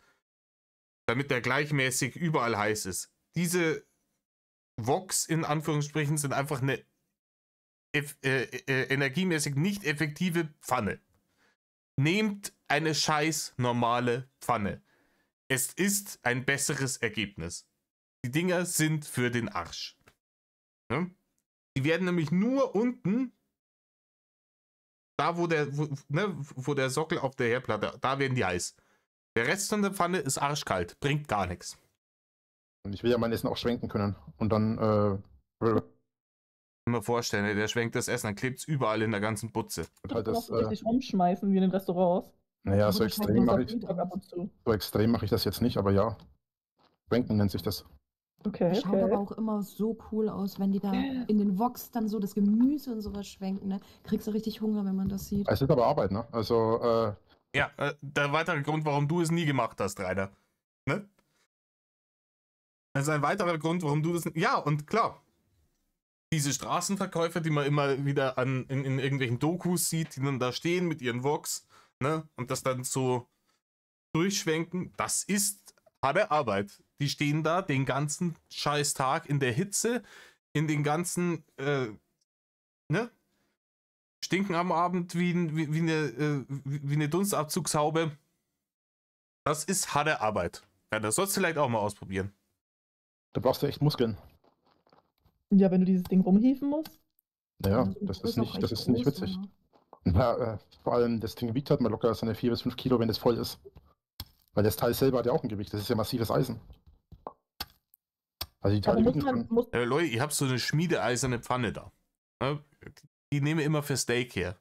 Damit der gleichmäßig überall heiß ist. Diese Woks in Anführungsstrichen sind einfach eine energiemäßig nicht effektive Pfanne. Nehmt eine scheiß normale Pfanne. Es ist ein besseres Ergebnis. Die Dinger sind für den Arsch. Ja? Die werden nämlich nur unten, da wo der Sockel auf der Herdplatte, da werden die heiß. Der Rest von der Pfanne ist arschkalt, bringt gar nichts. und ich will ja mein Essen auch schwenken können. Und dann Mir vorstellen, der schwenkt das Essen, dann klebt es überall in der ganzen Butze. wird Du halt kannst das. auch richtig rumschmeißen wie in den Restaurants. Naja, Aber so das schmeckt extrem nur mache so ich, Ab und zu. das jetzt nicht, aber ja. Schwenken nennt sich das. Okay, Das schaut aber okay. auch immer so cool aus, wenn die da in den Woks dann so das Gemüse und sowas schwenken. Ne? Kriegst du richtig Hunger, wenn man das sieht. Es ist aber Arbeit, ne? Also, Ja, der weitere Grund, warum du es nie gemacht hast, Rainer. Ne? Das ist ein weiterer Grund, warum du das. Ja, und klar. Diese Straßenverkäufer, die man immer wieder in irgendwelchen Dokus sieht, die dann da stehen mit ihren Woks, ne? Und das dann so durchschwenken, das ist harte Arbeit. Die stehen da den ganzen Scheißtag in der Hitze, in den ganzen, ne? Stinken am Abend wie eine Dunstabzugshaube. Das ist harte Arbeit. Ja, das sollst du vielleicht auch mal ausprobieren. da brauchst du echt Muskeln. Ja, wenn du dieses Ding rumhieven musst. Naja, Also, das ist ist auch nicht, das echt ist nicht groß, witzig. ja. Na, vor allem, das Ding wiegt halt mal locker seine 4 bis 5 Kilo, wenn es voll ist. Weil das Teil selber hat ja auch ein Gewicht. Das ist ja massives Eisen. Also die Aber Teile muss wiegen man, schon. muss, Leute, ich habe so eine schmiedeeiserne Pfanne da. Ja, die nehme immer für Steak her.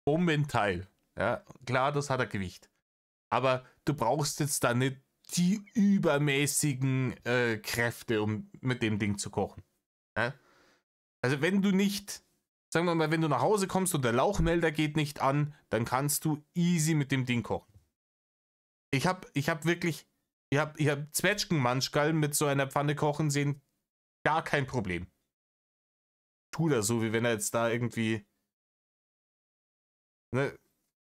Bombenteil. Ja, klar, das hat ein Gewicht. Aber du brauchst jetzt da nicht die übermäßigen Kräfte, um mit dem Ding zu kochen. Ja? Also wenn du nicht, sagen wir mal, wenn du nach Hause kommst und der Lauchmelder geht nicht an, dann kannst du easy mit dem Ding kochen. Ich hab Zwetschgenmanschgal mit so einer Pfanne kochen sehen, gar kein Problem. Tut er so, wie wenn er jetzt da irgendwie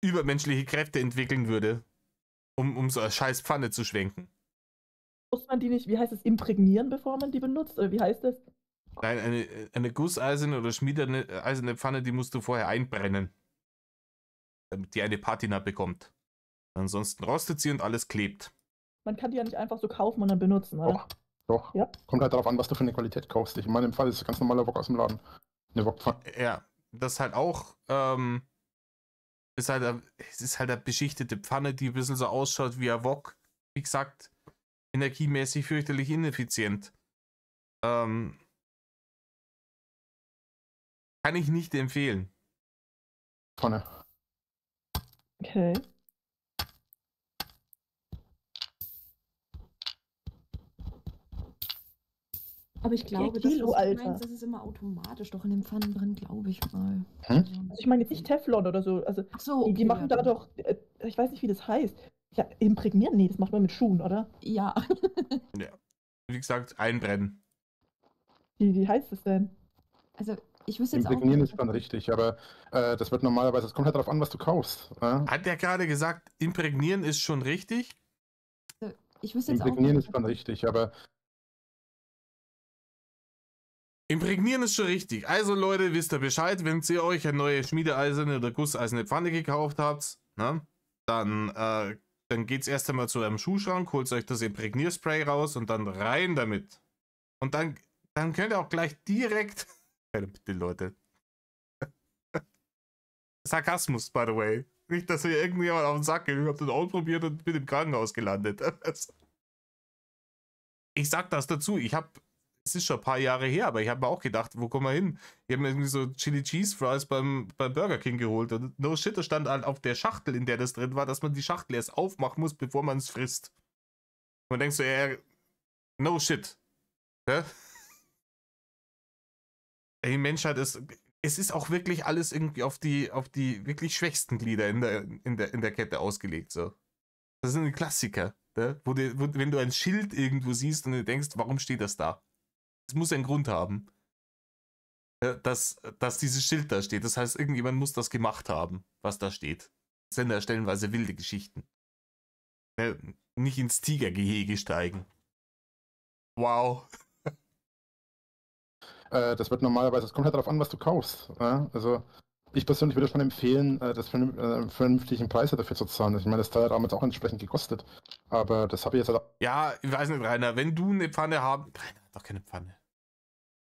übermenschliche Kräfte entwickeln würde, um so eine scheiß Pfanne zu schwenken. muss man die nicht, wie heißt es, imprägnieren, bevor man die benutzt? Oder wie heißt das? Nein, eine gusseiserne oder schmiedeeiserne Pfanne, die musst du vorher einbrennen, damit die eine Patina bekommt. Ansonsten rostet sie und alles klebt. Man kann die ja nicht einfach so kaufen und dann benutzen, oder? Doch. Ja. Kommt halt darauf an, was du für eine Qualität kaufst. Ich meine, im Fall ist es ganz normaler Wok aus dem Laden. Eine Wokpfanne. Ja, das halt auch, es ist halt eine beschichtete Pfanne, die ein bisschen so ausschaut wie ein Wok. Wie gesagt, energiemäßig fürchterlich ineffizient. Kann ich nicht empfehlen. Pfanne. Okay. Aber ich glaube, Kilo, das, was du Alter. meinst, das ist immer automatisch doch in den Pfannen drin, glaube ich mal. Hm? Also, Also ich meine jetzt nicht Teflon oder so. Also ach so, die machen da doch, ich weiß nicht, wie das heißt. Ja, imprägnieren? Nee, das macht man mit Schuhen, oder? Ja. Wie gesagt, einbrennen. Wie heißt das denn? Also, ich wüsste jetzt auch Imprägnieren nicht. ist dann richtig, aber das wird normalerweise, es kommt halt darauf an, was du kaufst. Hat der gerade gesagt, imprägnieren ist schon richtig? Ich wüsste jetzt auch Imprägnieren nicht. ist dann richtig, aber Imprägnieren ist schon richtig. Also Leute, wisst ihr Bescheid, wenn ihr euch eine neue schmiedeeiserne oder gusseiserne Pfanne gekauft habt, ne, dann geht's erst einmal zu eurem Schuhschrank, holt euch das Imprägnierspray raus und dann rein damit. Und dann könnt ihr auch gleich direkt... Bitte, Leute. Sarkasmus, by the way. Nicht, dass ihr irgendjemand auf den Sack geht. Ich hab das ausprobiert und bin im Krankenhaus gelandet. Ich sag das dazu. Ich hab es ist schon ein paar Jahre her, aber ich habe mir auch gedacht, wo kommen wir hin? Ich habe mir irgendwie so Chili Cheese Fries beim Burger King geholt und no shit, da stand halt auf der Schachtel, in der das drin war, dass man die Schachtel erst aufmachen muss, bevor man es frisst. Und man denkt so, no shit. Ja? Die Menschheit ist, es ist auch wirklich alles irgendwie auf die wirklich schwächsten Glieder in der Kette ausgelegt, so. Das sind Klassiker, ne? Wenn du ein Schild irgendwo siehst und du denkst, warum steht das da? Es muss einen Grund haben, dass dieses Schild da steht. Das heißt, irgendjemand muss das gemacht haben, was da steht. Das sind ja stellenweise wilde Geschichten. Nicht ins Tigergehege steigen. Wow. Das wird normalerweise, es kommt halt darauf an, was du kaufst. Also ich persönlich würde schon empfehlen, das vernünftigen Preise dafür zu zahlen. Ich meine, das Teil hat damals auch entsprechend gekostet. Aber das habe ich jetzt halt auch. Ja, ich weiß nicht, Rainer, wenn du eine Pfanne haben. Rainer hat doch keine Pfanne.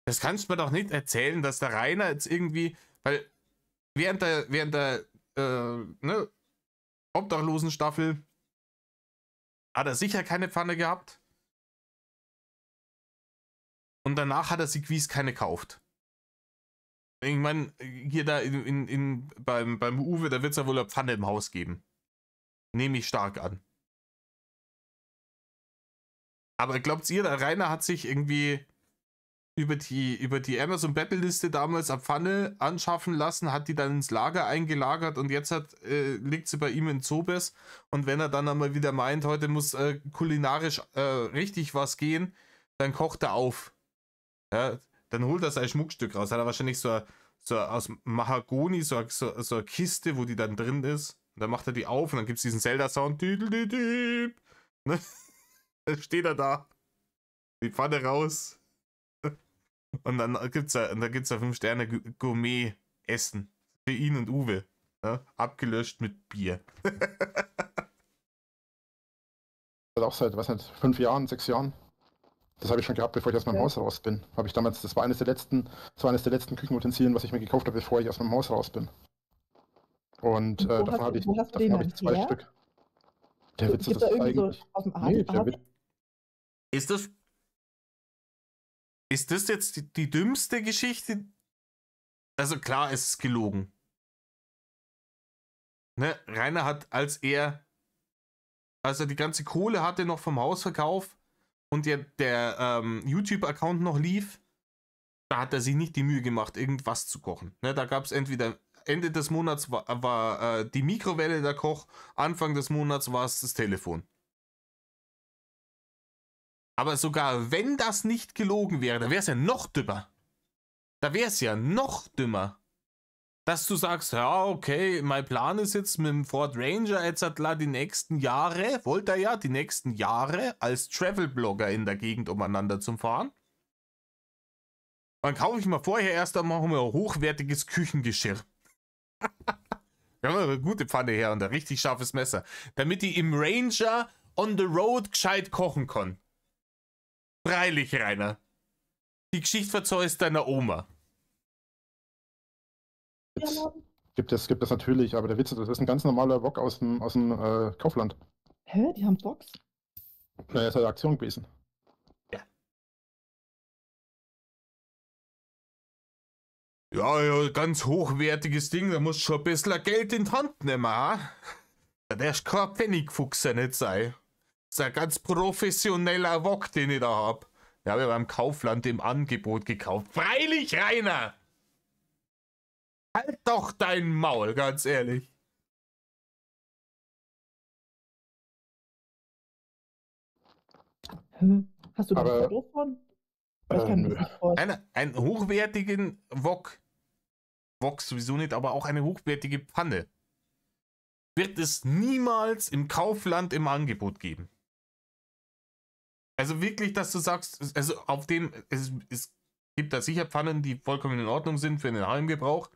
Das kannst du mir doch nicht erzählen, dass der Rainer jetzt irgendwie. Weil während der Obdachlosenstaffel hat er sicher keine Pfanne gehabt. Und danach hat er sich gewiss keine gekauft. Ich meine, hier da beim Uwe, da wird es ja wohl eine Pfanne im Haus geben. Nehme ich stark an. Aber glaubt ihr, der Rainer hat sich irgendwie über die Amazon Battle-Liste damals eine Pfanne anschaffen lassen, hat die dann ins Lager eingelagert und jetzt liegt sie bei ihm in Zobes. Und wenn er dann einmal wieder meint, heute muss kulinarisch richtig was gehen, dann kocht er auf. Ja, dann holt er sein Schmuckstück raus. Hat er wahrscheinlich so aus Mahagoni, so eine Kiste, wo die dann drin ist. Und dann macht er die auf und dann gibt es diesen Zelda-Sound. Ne? Dann steht er da. Die Pfanne raus. Und dann gibt's da 5-Sterne-Gourmet-Essen. Für ihn und Uwe. Ja? Abgelöscht mit Bier. Auch seit, was nicht, 5 Jahren, 6 Jahren. Das habe ich schon gehabt, bevor ich aus meinem Haus raus bin. Habe ich damals, das war eines der letzten Küchenutensilien, was ich mir gekauft habe, bevor ich aus meinem Haus raus bin. Und davon habe ich 2 Stück. Der Witz ist eigentlich. So aus dem Art? Ist das jetzt die dümmste Geschichte? Also klar, es ist gelogen. Ne? Rainer hat, als er die ganze Kohle hatte noch vom Hausverkauf und der YouTube-Account noch lief, da hat er sich nicht die Mühe gemacht, irgendwas zu kochen. Ne, da gab es entweder Ende des Monats war die Mikrowelle der Koch, Anfang des Monats war es das Telefon. Aber sogar wenn das nicht gelogen wäre, da wäre es ja noch dümmer. Da wäre es ja noch dümmer. Dass du sagst, ja, okay, mein Plan ist jetzt mit dem Ford Ranger jetzt die nächsten Jahre, wollte er ja die nächsten Jahre als Travel-Blogger in der Gegend umeinander zum Fahren. Dann kaufe ich mal vorher erst einmal ein hochwertiges Küchengeschirr. Wir haben eine gute Pfanne her und ein richtig scharfes Messer. Damit ich im Ranger on the road gescheit kochen kann. Freilich, Rainer. Die Geschichte verzeihst deiner Oma. Gibt es natürlich, aber der Witz ist, das ist ein ganz normaler Wok aus dem Kaufland. Hä? Die haben Woks? Naja, ist eine Aktion gewesen. Ja, ganz hochwertiges Ding, da musst du schon ein bisschen Geld in die Hand nehmen, ha? Da darfst du kein Pfennigfuchser nicht sein. Das ist ein ganz professioneller Wok, den ich da hab. Den habe ich beim Kaufland im Angebot gekauft. Freilich, Rainer! Halt doch dein Maul, ganz ehrlich. Hast du da ein Foto von? Ich kann mir das nicht vorstellen. Einen hochwertigen Wok. Wok sowieso nicht, aber auch eine hochwertige Pfanne. Wird es niemals im Kaufland im Angebot geben. Also wirklich, dass du sagst, also auf dem, es gibt da sicher Pfannen, die vollkommen in Ordnung sind für den Heimgebrauch.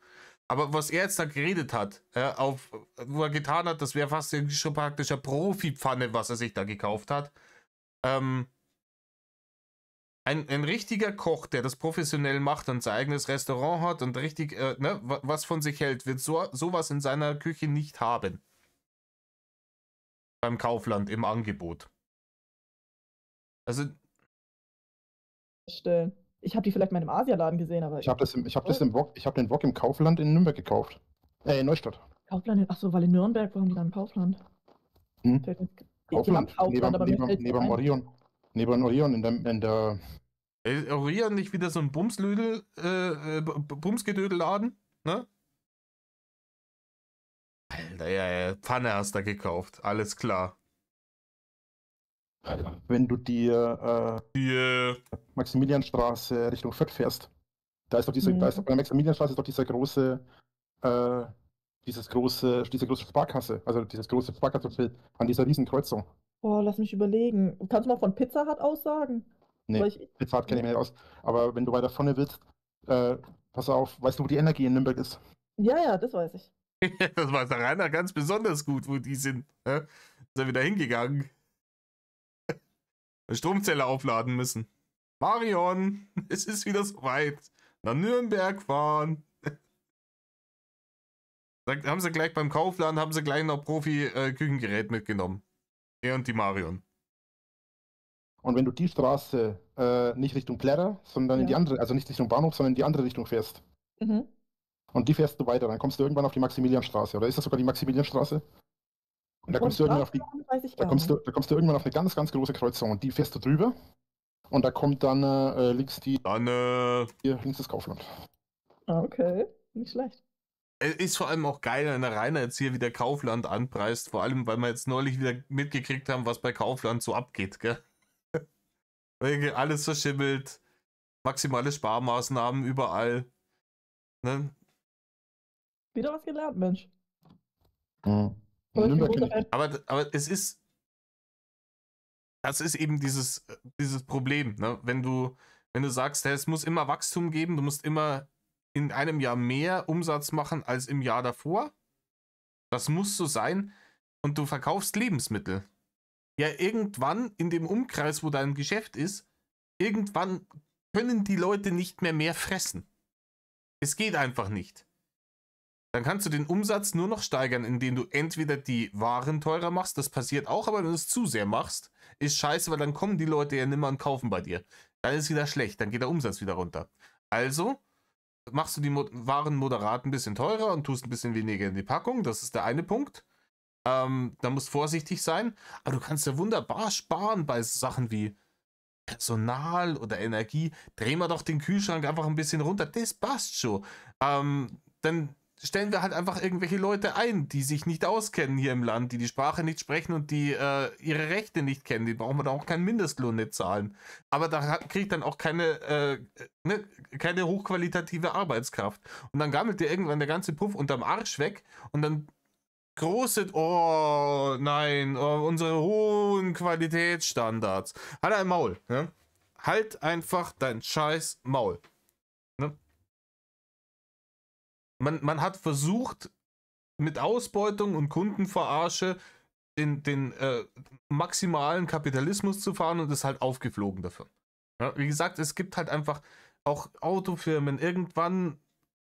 Aber was er jetzt da geredet hat, wo er getan hat, das wäre fast schon praktisch eine Profi-Pfanne, was er sich da gekauft hat. Ein richtiger Koch, der das professionell macht und sein eigenes Restaurant hat und richtig was von sich hält, wird sowas in seiner Küche nicht haben. Beim Kaufland im Angebot. Also stellen. Ich habe die vielleicht mal im Asialaden gesehen, aber Ich habe den Wok im Kaufland in Nürnberg gekauft. In Neustadt. Kaufland, achso, weil in Nürnberg waren die dann im Kaufland. Hm? Die haben Kaufland, Kaufland, aber mir neben fällt's nicht ein. Orion. Neben Orion in der Orion nicht wieder so ein Bumsgedödelladen, ne? Alter, ja, Pfanne hast du gekauft, alles klar. wenn du die Maximilianstraße Richtung Fürth fährst, da ist doch bei der Maximilianstraße ist doch diese große Sparkasse, also dieses große Sparkasse an dieser riesen Kreuzung. Boah, lass mich überlegen. Kannst du mal von Pizza Hut aussagen? Nee, Pizza Hut kenne ich mir nicht aus. Aber wenn du weiter vorne willst, pass auf, weißt du, wo die Energie in Nürnberg ist? Ja, das weiß ich. Das weiß der Rainer ganz besonders gut, wo die sind. Ne? Ist er wieder hingegangen. Eine Stromzelle aufladen müssen. Marion, es ist wieder soweit. Nach Nürnberg fahren. Da haben sie gleich beim Kaufland, haben sie gleich noch Profi-Küchengerät mitgenommen. Er und die Marion. Und wenn du die Straße nicht Richtung Plärrer, sondern in die andere, also nicht Richtung Bahnhof, sondern in die andere Richtung fährst. Mhm. Und die fährst du weiter, dann kommst du irgendwann auf die Maximilianstraße. Oder ist das sogar die Maximilianstraße? Und da kommst du irgendwann da kommst du irgendwann auf eine ganz, ganz große Kreuzung und die fährst du drüber. Und da kommt dann links hier links das Kaufland. Ah, okay. Nicht schlecht. Ist vor allem auch geil, wenn der Rainer jetzt hier wieder Kaufland anpreist. Vor allem, weil wir jetzt neulich wieder mitgekriegt haben, was bei Kaufland so abgeht, gell? Alles verschimmelt. Maximale Sparmaßnahmen überall. Ne? Wieder was gelernt, Mensch. Mhm. Aber es ist. Das ist eben dieses Problem, ne? Wenn du sagst, es muss immer Wachstum geben, du musst immer in einem Jahr mehr Umsatz machen als im Jahr davor. Das muss so sein. Und du verkaufst Lebensmittel. Ja, irgendwann in dem Umkreis, wo dein Geschäft ist, irgendwann können die Leute nicht mehr fressen. Es geht einfach nicht. Dann kannst du den Umsatz nur noch steigern, indem du entweder die Waren teurer machst, das passiert auch, aber wenn du es zu sehr machst, ist scheiße, weil dann kommen die Leute ja nimmer und kaufen bei dir. Dann ist es wieder schlecht, dann geht der Umsatz wieder runter. Also machst du die Waren moderat ein bisschen teurer und tust ein bisschen weniger in die Packung, das ist der eine Punkt. Da musst du vorsichtig sein, aber du kannst ja wunderbar sparen bei Sachen wie Personal oder Energie. Drehen wir doch den Kühlschrank einfach ein bisschen runter, das passt schon. Dann stellen wir halt einfach irgendwelche Leute ein, die sich nicht auskennen hier im Land, die Sprache nicht sprechen und die ihre Rechte nicht kennen. Die brauchen wir dann auch keinen Mindestlohn nicht zahlen. Aber da kriegt dann auch keine hochqualitative Arbeitskraft. Und dann gammelt dir irgendwann der ganze Puff unterm Arsch weg und dann große, oh nein, unsere hohen Qualitätsstandards. Halt ein Maul. Ne? Halt einfach dein scheiß Maul. Ne? Man hat versucht, mit Ausbeutung und Kundenverarsche den maximalen Kapitalismus zu fahren und ist halt aufgeflogen dafür. Ja, wie gesagt, es gibt halt einfach auch Autofirmen. Irgendwann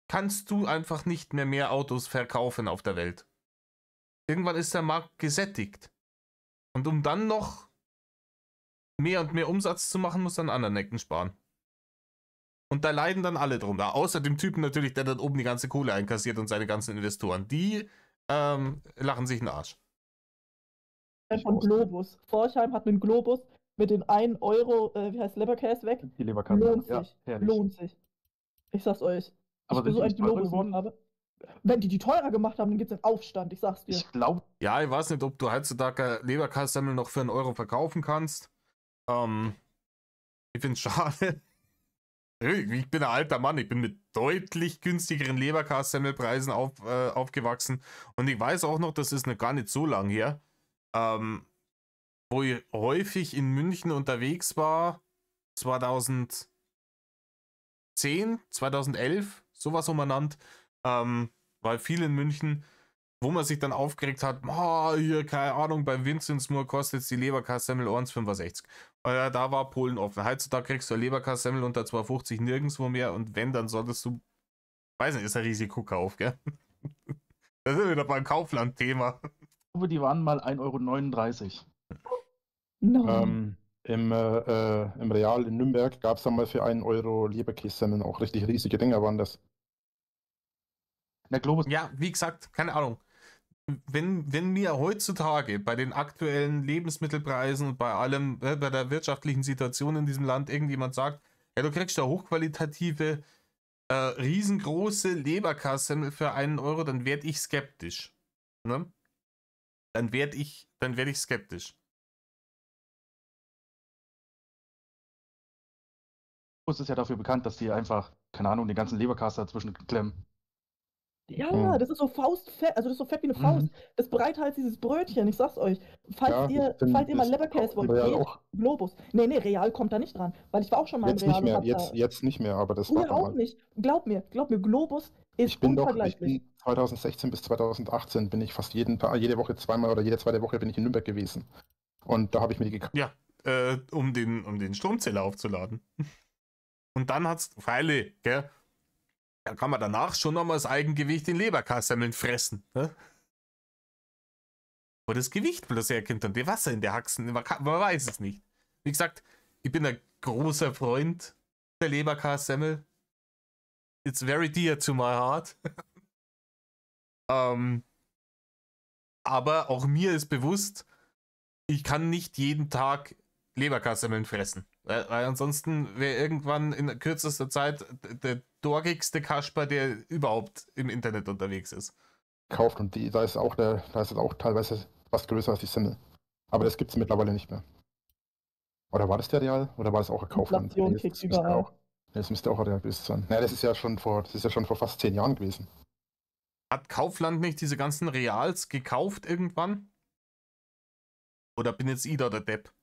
kannst du einfach nicht mehr Autos verkaufen auf der Welt. Irgendwann ist der Markt gesättigt. Und um dann noch mehr und mehr Umsatz zu machen, muss dann an anderen Ecken sparen. Und da leiden dann alle drunter. Außer dem Typen natürlich, der dann oben die ganze Kohle einkassiert und seine ganzen Investoren. Die lachen sich in den Arsch. Von Globus. Forchheim hat einen Globus mit den 1 Euro, wie heißt Leberkäse weg? Die Leberkäse. Lohnt sich. Lohnt sich. Ich sag's euch. Aber ich so ein Globus habe. Wenn die teurer gemacht haben, dann gibt's einen Aufstand, ich sag's dir. Ich glaube. Ja, ich weiß nicht, ob du heutzutage Leberkassemmel noch für 1 Euro verkaufen kannst. Ich find's schade. Ich bin ein alter Mann, ich bin mit deutlich günstigeren Leberkassemmelpreisen aufgewachsen. Und ich weiß auch noch, das ist gar nicht so lang her, wo ich häufig in München unterwegs war, 2010, 2011, sowas umeinander, war viel in München, wo man sich dann aufgeregt hat, hier, keine Ahnung, bei Vinzenz Moore kostet jetzt die Leberkassemmel 1,65. Da war Polen offen. Heutzutage kriegst du eine Leberkassemmel unter 2,50 nirgendwo mehr und wenn, dann solltest du, weiß nicht, ist ein Risikokauf, gell? Das ist wieder beim Kaufland-Thema. Die waren mal 1,39 €. No. Im Real in Nürnberg gab es einmal für 1 Euro Leberkässemmeln, auch richtig riesige Dinger waren das. Der Globus. Ja, wie gesagt, keine Ahnung. Wenn mir heutzutage bei den aktuellen Lebensmittelpreisen und bei allem, bei der wirtschaftlichen Situation in diesem Land irgendjemand sagt, ja, du kriegst da hochqualitative, riesengroße Leberkassemmel für 1 Euro, dann werde ich skeptisch. Ne? Dann werde ich skeptisch. Globus ist ja dafür bekannt, dass die einfach, keine Ahnung, den ganzen Leberkäse dazwischen klemmen. Ja, das ist so faustfett, also das ist so fett wie eine Faust. Das breiter als dieses Brötchen, ich sag's euch. Falls ihr mal Leberkäse wollt, Real geht auch. Globus. Nee, Real kommt da nicht dran, weil ich war auch schon mal Jetzt im Real nicht mehr, und hab da... jetzt nicht mehr, aber das war Früher auch mal. nicht. Glaub mir, Globus ist Ich bin unvergleichlich. 2016 bis 2018 bin ich fast jede Woche zweimal oder jede zweite Woche bin ich in Nürnberg gewesen. Und da habe ich mir die gekauft. Ja, um den Stromzähler aufzuladen. Und dann hat's Pfeile, gell? Da kann man danach schon nochmal das Eigengewicht in Leberkassemmeln fressen. Ne? Wo das Gewicht bloß herkommt und die Wasser in der Haxen, man weiß es nicht. Wie gesagt, ich bin ein großer Freund der Leberkassemmel. It's very dear to my heart. Aber auch mir ist bewusst, ich kann nicht jeden Tag Leberkassemmeln fressen. Weil ansonsten wäre irgendwann in kürzester Zeit der dorgigste Kasper, der überhaupt im Internet unterwegs ist. Gekauft und da ist es auch teilweise fast größer als die Semmel. Aber das gibt es mittlerweile nicht mehr. Oder war das der Real? Oder war das auch ein Kaufland? Inflation kickt überall. Das müsste auch ein Real gewesen sein. Naja, das ist ja schon vor fast 10 Jahren gewesen. Hat Kaufland nicht diese ganzen Reals gekauft irgendwann? Oder bin jetzt ich da der Depp?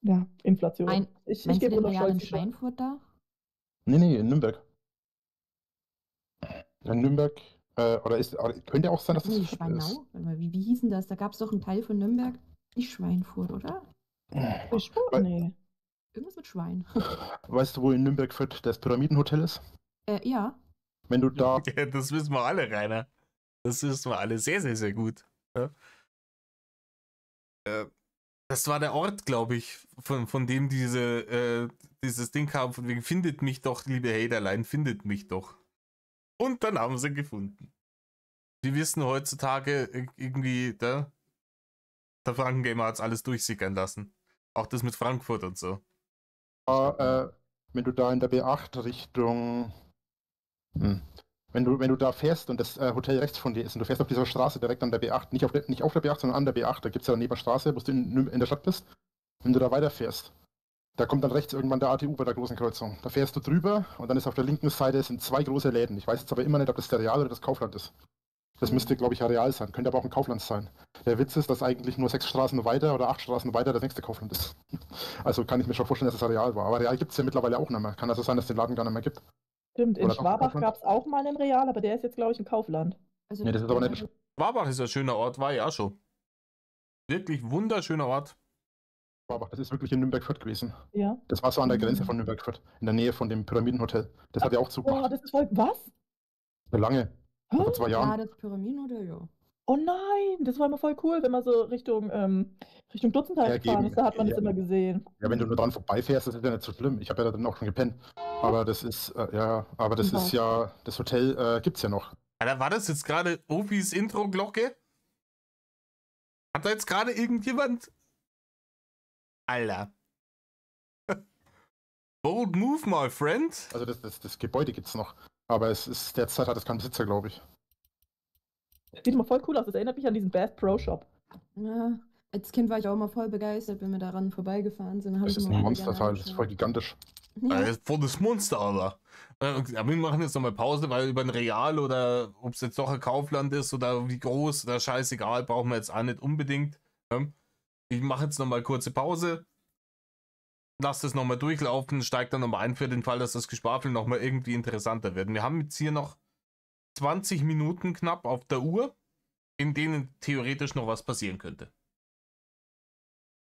Ja, Inflation. Ich Meinst du gebe den nur Real in Scholz. Schweinfurt da? Nee, in Nürnberg. In Nürnberg, könnte auch sein, dass Nee, das Schweinau? ist. Warte mal, wie hieß denn das? Da gab es doch einen Teil von Nürnberg. Nicht Schweinfurt, oder? Nee. Irgendwas mit Schwein. Weißt du, wo in Nürnberg das Pyramidenhotel ist? Ja. Wenn du da. Ja, das wissen wir alle, Rainer. Das wissen wir alle sehr, sehr, sehr gut. Ja. Das war der Ort, glaube ich, von dem dieses Ding kam, von wegen, findet mich doch, liebe Haterlein, findet mich doch. Und dann haben sie gefunden. Wir wissen heutzutage irgendwie, der Frankengamer hat es alles durchsickern lassen. Auch das mit Frankfurt und so. Wenn du da in der B8 Richtung. Wenn du da fährst und das Hotel rechts von dir ist und du fährst auf dieser Straße direkt an der B8, nicht auf der B8, sondern an der B8, da gibt es ja eine Nebenstraße, wo du in der Stadt bist. Wenn du da weiterfährst, da kommt dann rechts irgendwann der ATU bei der großen Kreuzung. Da fährst du drüber und dann ist auf der linken Seite sind 2 große Läden. Ich weiß jetzt aber immer nicht, ob das der Real oder das Kaufland ist. Das müsste, glaube ich, ein Real sein, könnte aber auch ein Kaufland sein. Der Witz ist, dass eigentlich nur 6 Straßen weiter oder 8 Straßen weiter das nächste Kaufland ist. Also kann ich mir schon vorstellen, dass es ein Real war. Aber Real gibt es ja mittlerweile auch nicht mehr. Kann also sein, dass es den Laden gar nicht mehr gibt. Stimmt, in Oder Schwabach Kaufland? gab es auch mal einen Real, aber der ist jetzt, glaube ich, ein Kaufland. Also Nee, das ist aber nicht. Schwabach ist ein schöner Ort, war ja schon. Wirklich wunderschöner Ort. Schwabach, das ist wirklich in Nürnberg-Fürth gewesen. Ja. Das war so an der Grenze von Nürnberg-Fürth, in der Nähe von dem Pyramidenhotel. Das hat ja auch Oh, zugemacht. das ist voll. Was? Lange. Hä? Vor 2 Jahren. Ja, das Pyramidenhotel, ja. Oh nein, das war immer voll cool, wenn man so Richtung Dutzendtal gefahren ist, da hat man das immer gesehen. Ja, wenn du nur dran vorbeifährst, das ist ja nicht so schlimm. Ich habe ja dann auch schon gepennt. Aber das ist, ist ja, das Hotel gibt's ja noch. Alter, war das jetzt gerade Opis Intro-Glocke? Hat da jetzt gerade irgendjemand... Alter. Bold move, my friend. Also das Gebäude gibt's noch. Aber derzeit hat es keinen Besitzer, glaube ich. Sieht immer voll cool aus, das erinnert mich an diesen Bass Pro Shop. Ja, als Kind war ich auch immer voll begeistert, wenn wir daran vorbeigefahren sind. Das ist ein Monsterteil, das ist voll gigantisch. Ja. Voll das Monster, aber. Aber wir machen jetzt nochmal Pause, weil über ein Real oder ob es jetzt doch ein Kaufland ist oder wie groß, oder scheißegal, brauchen wir jetzt auch nicht unbedingt. Ich mache jetzt nochmal kurze Pause. Lass das nochmal durchlaufen, steigt dann nochmal ein für den Fall, dass das Geschwafel nochmal irgendwie interessanter wird. Wir haben jetzt hier noch 20 Minuten knapp auf der Uhr, in denen theoretisch noch was passieren könnte.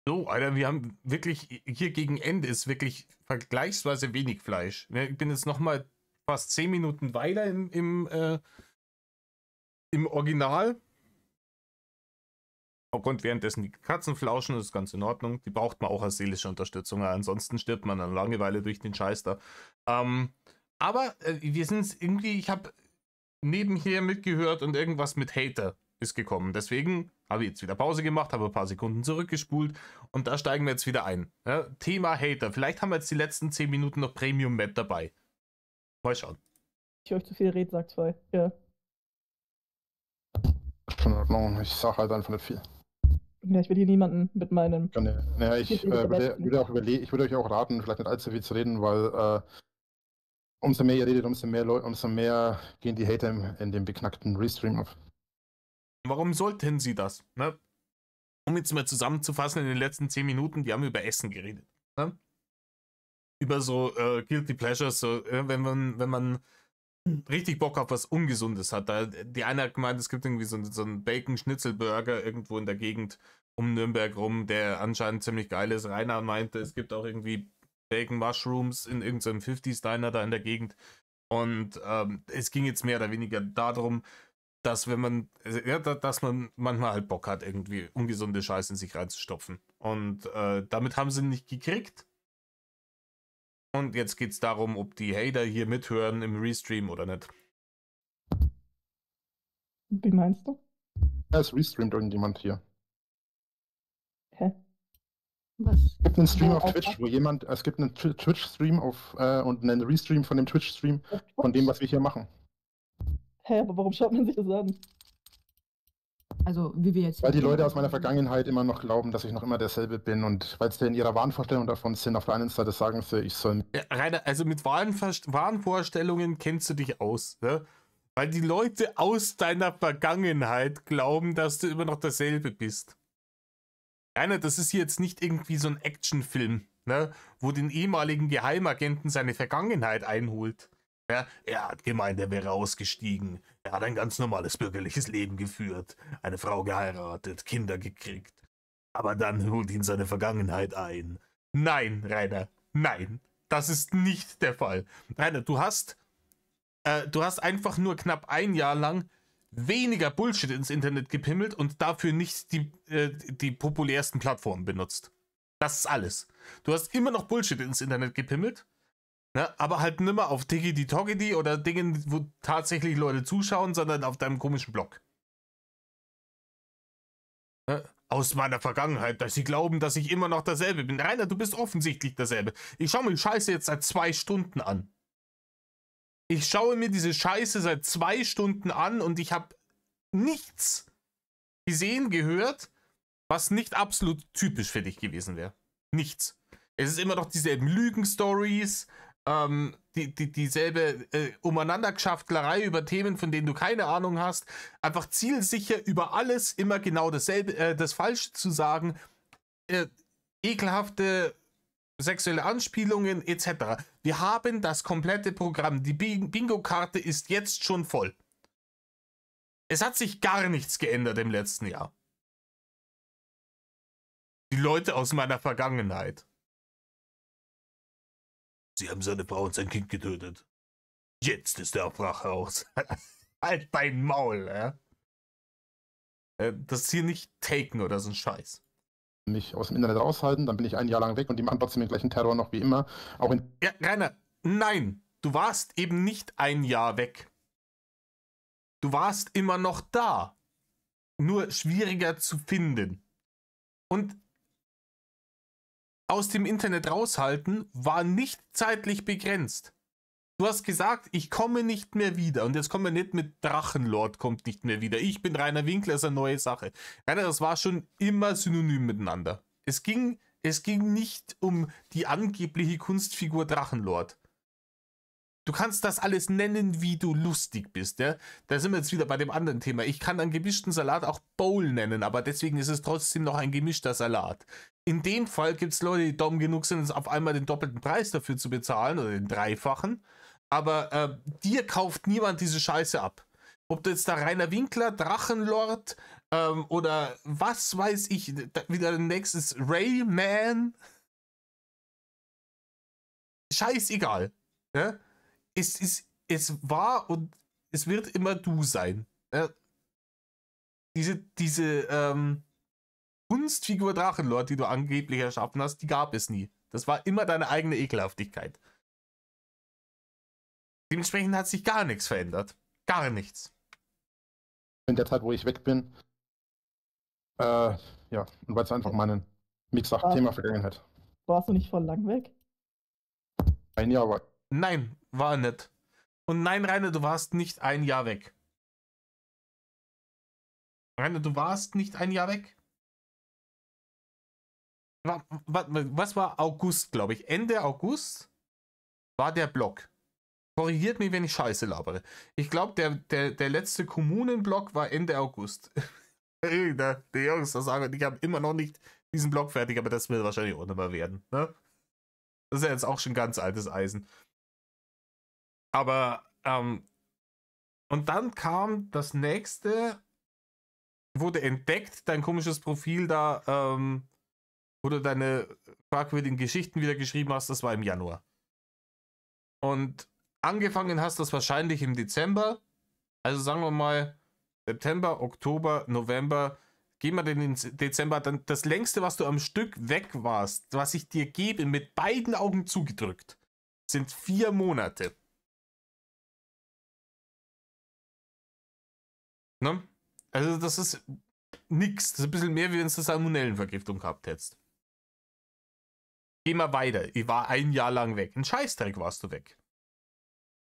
So, Alter, wir haben wirklich, hier gegen Ende ist wirklich vergleichsweise wenig Fleisch. Ich bin jetzt nochmal fast 10 Minuten weiter im Original. Auch und währenddessen die Katzen flauschen, das ist ganz in Ordnung. Die braucht man auch als seelische Unterstützung. Ansonsten stirbt man an Langeweile durch den Scheiß da. Aber wir sind irgendwie, ich habe nebenher mitgehört und irgendwas mit Hater ist gekommen. Deswegen habe ich jetzt wieder Pause gemacht, habe ein paar Sekunden zurückgespult und da steigen wir jetzt wieder ein. Ja, Thema Hater. Vielleicht haben wir jetzt die letzten 10 Minuten noch Premium Matt dabei. Mal schauen. Ich euch zu viel rede, sagt 2. Ja. Schon in Ordnung. Ich sag halt einfach nicht viel. Ja, ich will hier niemanden mit meinem. Ja, ich würde euch auch raten, vielleicht nicht allzu viel zu reden, weil umso mehr ihr redet, umso mehr gehen die Hater in dem beknackten Restream ab. Warum sollten sie das? Ne? Um jetzt mal zusammenzufassen, in den letzten 10 Minuten, die haben über Essen geredet. Ne? Über so Guilty Pleasures, so, wenn man richtig Bock auf was Ungesundes hat. Die eine hat gemeint, es gibt irgendwie so einen Bacon-Schnitzel-Burger irgendwo in der Gegend um Nürnberg rum, der anscheinend ziemlich geil ist. Rainer meinte, es gibt auch irgendwie Bacon Mushrooms in irgendeinem 50s-Diner da in der Gegend. Und es ging jetzt mehr oder weniger darum, dass dass man manchmal halt Bock hat, irgendwie ungesunde Scheiße in sich reinzustopfen. Und damit haben sie nicht gekriegt. Und jetzt geht es darum, ob die Hater hier mithören im Restream oder nicht. Wie meinst du? Ja, es restreamt irgendjemand hier. Hä? Was? Es gibt einen Stream Ja, auf Twitch, es gibt einen Twitch-Stream und einen Restream von dem Twitch-Stream von dem, was wir hier machen. Hä, aber warum schaut man sich das an? Also, wie wir jetzt. Weil die Leute aus meiner Vergangenheit immer noch glauben, dass ich noch immer derselbe bin und weil sie in ihrer Wahnvorstellung davon sind, auf der einen Seite sagen sie, ich soll. Ja, Rainer, also mit Wahnvorstellungen kennst du dich aus, ne? Weil die Leute aus deiner Vergangenheit glauben, dass du immer noch derselbe bist. Rainer, das ist jetzt nicht irgendwie so ein Actionfilm, ne? Wo den ehemaligen Geheimagenten seine Vergangenheit einholt. Ja, er hat gemeint, er wäre ausgestiegen. Er hat ein ganz normales bürgerliches Leben geführt, eine Frau geheiratet, Kinder gekriegt. Aber dann holt ihn seine Vergangenheit ein. Nein, Rainer, nein, das ist nicht der Fall. Rainer, du hast einfach nur knapp ein Jahr lang weniger Bullshit ins Internet gepimmelt und dafür nicht die populärsten Plattformen benutzt. Das ist alles. Du hast immer noch Bullshit ins Internet gepimmelt. Ne, aber halt nimmer auf Tiggity Toggity oder Dingen, wo tatsächlich Leute zuschauen, sondern auf deinem komischen Blog. Ne, aus meiner Vergangenheit, dass sie glauben, dass ich immer noch derselbe bin. Rainer, du bist offensichtlich derselbe. Ich schaue mir die Scheiße jetzt seit 2 Stunden an. Ich schaue mir diese Scheiße seit 2 Stunden an und ich habe nichts gesehen, gehört, was nicht absolut typisch für dich gewesen wäre. Nichts. Es ist immer noch dieselben Lügenstories, dieselbe Umeinandergeschäftlerei über Themen, von denen du keine Ahnung hast. Einfach zielsicher über alles immer genau dasselbe, das Falsche zu sagen. Ekelhafte sexuelle Anspielungen etc. Wir haben das komplette Programm. Die Bingo-Karte ist jetzt schon voll. Es hat sich gar nichts geändert im letzten Jahr. Die Leute aus meiner Vergangenheit. Sie haben seine Frau und sein Kind getötet. Jetzt ist er auf Rache aus. Halt dein Maul, ja? Das ist hier nicht Taken oder so ein Scheiß. Mich aus dem Internet raushalten, dann bin ich ein Jahr lang weg und die machen trotzdem den gleichen Terror noch wie immer. Auch in ja, Rainer, nein, du warst eben nicht ein Jahr weg. Du warst immer noch da. Nur schwieriger zu finden. Und aus dem Internet raushalten war nicht zeitlich begrenzt. Du hast gesagt, ich komme nicht mehr wieder. Und jetzt kommen wir nicht mit Drachenlord kommt nicht mehr wieder. Ich bin Rainer Winkler, ist eine neue Sache. Rainer, das war schon immer synonym miteinander. Es ging nicht um die angebliche Kunstfigur Drachenlord. Du kannst das alles nennen, wie du lustig bist. Ja? Da sind wir jetzt wieder bei dem anderen Thema. Ich kann einen gemischten Salat auch Bowl nennen, aber deswegen ist es trotzdem noch ein gemischter Salat. In dem Fall gibt es Leute, die dumm genug sind, auf einmal den doppelten Preis dafür zu bezahlen oder den dreifachen. Aber dir kauft niemand diese Scheiße ab. Ob du jetzt da Rainer Winkler, Drachenlord oder was weiß ich, wieder der nächste ist Rayman. Scheißegal. Ja? Es war und es wird immer du sein. Ja? Diese Kunstfigur Drachenlord, die du angeblich erschaffen hast, die gab es nie. Das war immer deine eigene Ekelhaftigkeit. Dementsprechend hat sich gar nichts verändert. Gar nichts. In der Zeit, wo ich weg bin, ja, und weil es einfach meinen, wie gesagt, Thema Vergangenheit. Warst du nicht voll lang weg? Ein Jahr war. Nein, war nicht. Und nein, Rainer, du warst nicht ein Jahr weg. Rainer, du warst nicht ein Jahr weg. Was war August, glaube ich? Ende August war der Block. Korrigiert mich, wenn ich Scheiße labere. Ich glaube, der letzte Kommunenblock war Ende August. Die Jungs das sagen, ich habe immer noch nicht diesen Block fertig, aber das wird wahrscheinlich auch nicht mehr werden. Ne? Das ist ja jetzt auch schon ganz altes Eisen. Aber, und dann kam das nächste, wurde entdeckt, dein komisches Profil da, wo du deine fragwürdigen Geschichten wieder geschrieben hast, das war im Januar. Und angefangen hast das wahrscheinlich im Dezember, also sagen wir mal September, Oktober, November, gehen wir denn ins Dezember, dann das längste, was du am Stück weg warst, was ich dir gebe, mit beiden Augen zugedrückt, sind 4 Monate. Ne? Also das ist nix, das ist ein bisschen mehr, wie wenn du eine Salmonellenvergiftung gehabt hättest. Geh mal weiter, ich war ein Jahr lang weg, ein Scheißdreck warst du weg.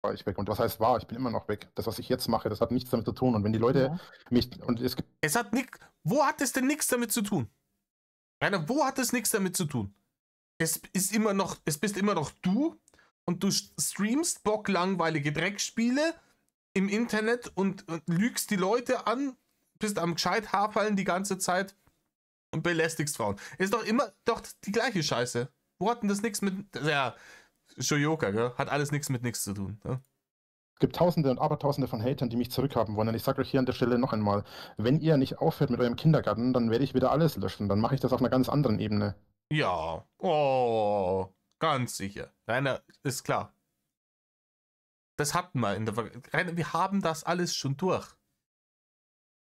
War ich weg. Und was heißt war? Ich bin immer noch weg. Das, was ich jetzt mache, das hat nichts damit zu tun. Und wenn die Leute mich. Und es gibt. Es hat nichts. Wo hat es denn nichts damit zu tun? Rainer, wo hat es nichts damit zu tun? Es bist immer noch du und du streamst bocklangweilige Dreckspiele im Internet und lügst die Leute an, bist am gescheit Haarfallen die ganze Zeit und belästigst Frauen. Ist doch immer die gleiche Scheiße. Wo hat denn das nichts mit. Ja. Shoyoka, gell? Hat alles nichts mit nichts zu tun. Ja? Es gibt Tausende und Abertausende von Hatern, die mich zurückhaben wollen. Und ich sage euch hier an der Stelle noch einmal, wenn ihr nicht aufhört mit eurem Kindergarten, dann werde ich wieder alles löschen. Dann mache ich das auf einer ganz anderen Ebene. Ja. Oh, ganz sicher. Rainer, ist klar. Das hatten wir in der Vergangenheit. Rainer, wir haben das alles schon durch.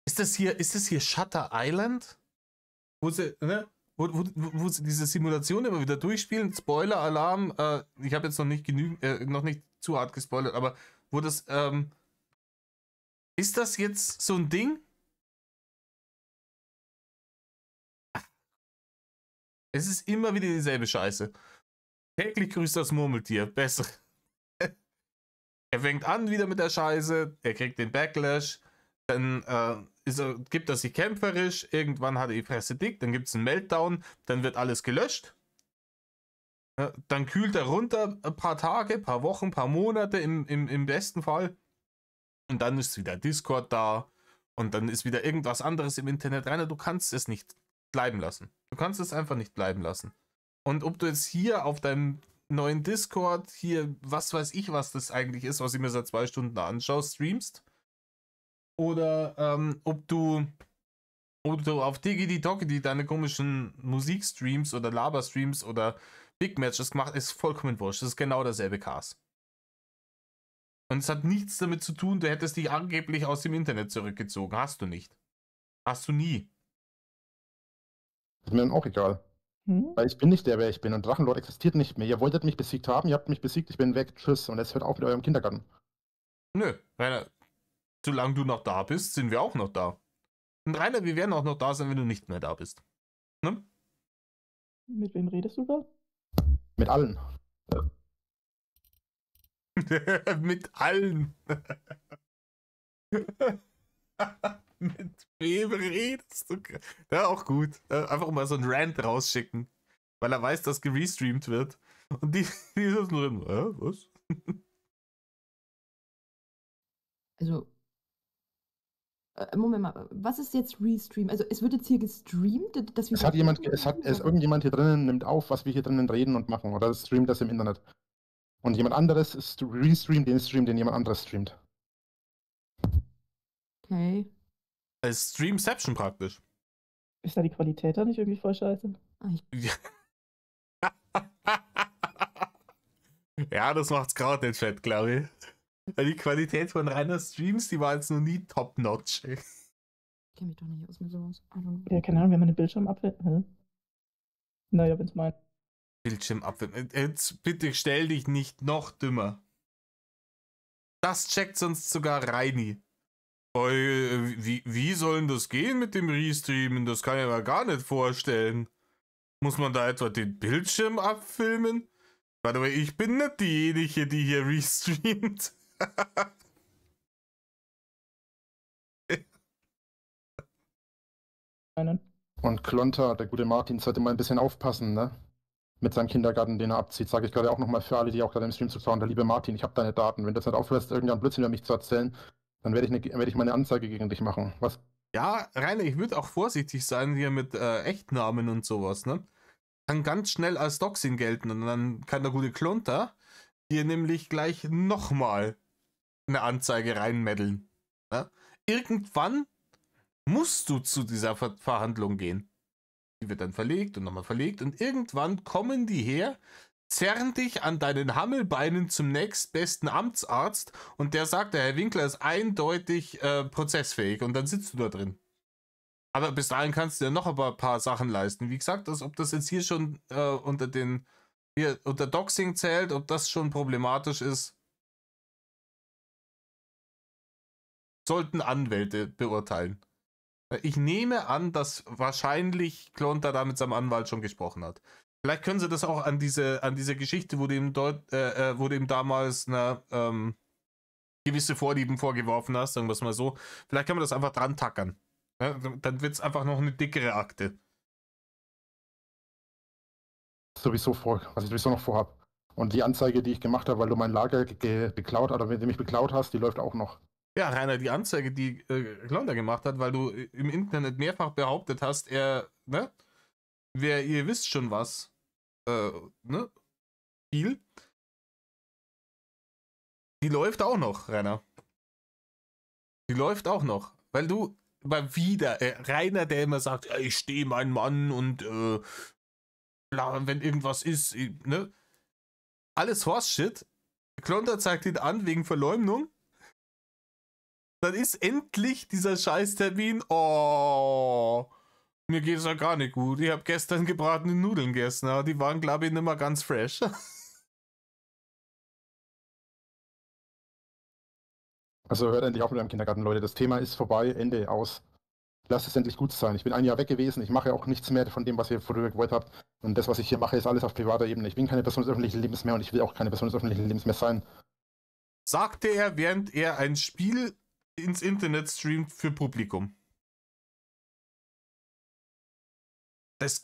Ist das hier Shutter Island? Wo sie, ne? Wo sie diese Simulation immer wieder durchspielen, Spoiler-Alarm, ich habe jetzt noch nicht noch nicht zu hart gespoilert, aber wo das, ist das jetzt so ein Ding? Es ist immer wieder dieselbe Scheiße. Täglich grüßt das Murmeltier, besser. Er fängt an wieder mit der Scheiße, er kriegt den Backlash, dann gibt er sich kämpferisch, irgendwann hat er die Fresse dick, dann gibt es einen Meltdown, dann wird alles gelöscht. Dann kühlt er runter ein paar Tage, ein paar Wochen, ein paar Monate im besten Fall. Und dann ist wieder Discord da und dann ist wieder irgendwas anderes im Internet rein. Du kannst es nicht bleiben lassen. Du kannst es einfach nicht bleiben lassen. Und ob du jetzt hier auf deinem neuen Discord, hier, was weiß ich, was das eigentlich ist, was ich mir seit 2 Stunden anschaue, streamst, oder ob du auf Digidi deine komischen Musikstreams oder Laberstreams oder Big Matches gemacht, ist vollkommen wurscht. Das ist genau derselbe Cast. Und es hat nichts damit zu tun, du hättest dich angeblich aus dem Internet zurückgezogen. Hast du nicht. Hast du nie. Ist mir dann auch egal. Weil ich bin nicht der, wer ich bin. Und Drachenlord existiert nicht mehr. Ihr wolltet mich besiegt haben, ihr habt mich besiegt, ich bin weg. Tschüss. Und jetzt hört auf mit eurem Kindergarten. Nö, Rainer, solange du noch da bist, sind wir auch noch da. Und Rainer, wir werden auch noch da sein, wenn du nicht mehr da bist. Ne? Mit wem redest du da? Mit allen. Mit allen. Mit wem redest du? Ja, auch gut. Einfach mal so einen Rant rausschicken. Weil er weiß, dass gerestreamt wird. Und die ist drin. Was? Also, Moment mal, was ist jetzt Restream? Also es wird jetzt hier gestreamt, dass wir. Irgendjemand hier drinnen nimmt auf, was wir hier drinnen reden und machen, oder streamt das im Internet. Und jemand anderes restreamt den Stream, den jemand anderes streamt. Okay. Als Streamception praktisch. Ist da die Qualität da nicht irgendwie voll scheiße? Ja, das macht's gerade nicht fett, glaube ich. Weil die Qualität von Rainer Streams, die war jetzt noch nie top-notch. kenne mich doch nicht aus mit sowas. Ja, keine Ahnung, wenn man den Bildschirm abwählt. Naja, wenn es meint. Bildschirm abwenden. Jetzt bitte stell dich nicht noch dümmer. Das checkt sonst sogar Reini. Wie soll denn das gehen mit dem Restreamen? Das kann ich mir gar nicht vorstellen. Muss man da etwa den Bildschirm abfilmen? Warte mal, ich bin nicht diejenige, die hier restreamt. Und Klonter, der gute Martin, sollte mal ein bisschen aufpassen, ne? Mit seinem Kindergarten, den er abzieht, sage ich gerade auch nochmal für alle, die auch gerade im Stream zuschauen. Der liebe Martin, ich habe deine Daten. Wenn du das nicht aufhörst, irgendeinen Blödsinn über mich zu erzählen, dann werde ich mal eine Anzeige gegen dich machen. Was? Ja, Rainer, ich würde auch vorsichtig sein hier mit Echtnamen und sowas, ne? Kann ganz schnell als Doxing gelten und dann kann der gute Klonter hier nämlich gleich nochmal eine Anzeige reinmeddeln. Ne? Irgendwann musst du zu dieser Verhandlung gehen. Die wird dann verlegt und nochmal verlegt und irgendwann kommen die her, zerren dich an deinen Hammelbeinen zum nächstbesten Amtsarzt und der sagt, der Herr Winkler ist eindeutig prozessfähig und dann sitzt du da drin. Aber bis dahin kannst du ja noch ein paar Sachen leisten. Wie gesagt, als ob das jetzt hier schon unter Doxing zählt, ob das schon problematisch ist, sollten Anwälte beurteilen. Ich nehme an, dass wahrscheinlich Klonter da mit seinem Anwalt schon gesprochen hat. Vielleicht können sie das auch an diese Geschichte, wo du ihm damals eine gewisse Vorlieben vorgeworfen hast, sagen wir es mal so. Vielleicht kann man das einfach dran tackern. Ja, dann wird es einfach noch eine dickere Akte. Was ich sowieso noch vorhabe. Und die Anzeige, die ich gemacht habe, weil du mein Lager beklaut oder wenn du mich beklaut hast, die läuft auch noch. Ja, Rainer, die Anzeige, die Klonter gemacht hat, weil du im Internet mehrfach behauptet hast, ihr wisst schon was, viel. Die läuft auch noch, Rainer. Die läuft auch noch, weil du mal wieder, Rainer, der immer sagt, ja, ich stehe mein Mann und wenn irgendwas ist, ne? Alles Horse-Shit. Klonter zeigt ihn an wegen Verleumdung. Dann ist endlich dieser Scheißtermin. Oh, mir geht's ja gar nicht gut. Ich habe gestern gebratene Nudeln gegessen, aber die waren, glaube ich, nicht mehr ganz fresh. Also hört endlich auf mit eurem Kindergarten, Leute. Das Thema ist vorbei, Ende, aus. Lasst es endlich gut sein. Ich bin ein Jahr weg gewesen. Ich mache auch nichts mehr von dem, was ihr früher gewollt habt. Und das, was ich hier mache, ist alles auf privater Ebene. Ich bin keine Person des öffentlichen Lebens mehr und ich will auch keine Person des öffentlichen Lebens mehr sein. Sagte er, während er ein Spiel ins Internet streamt für Publikum. Das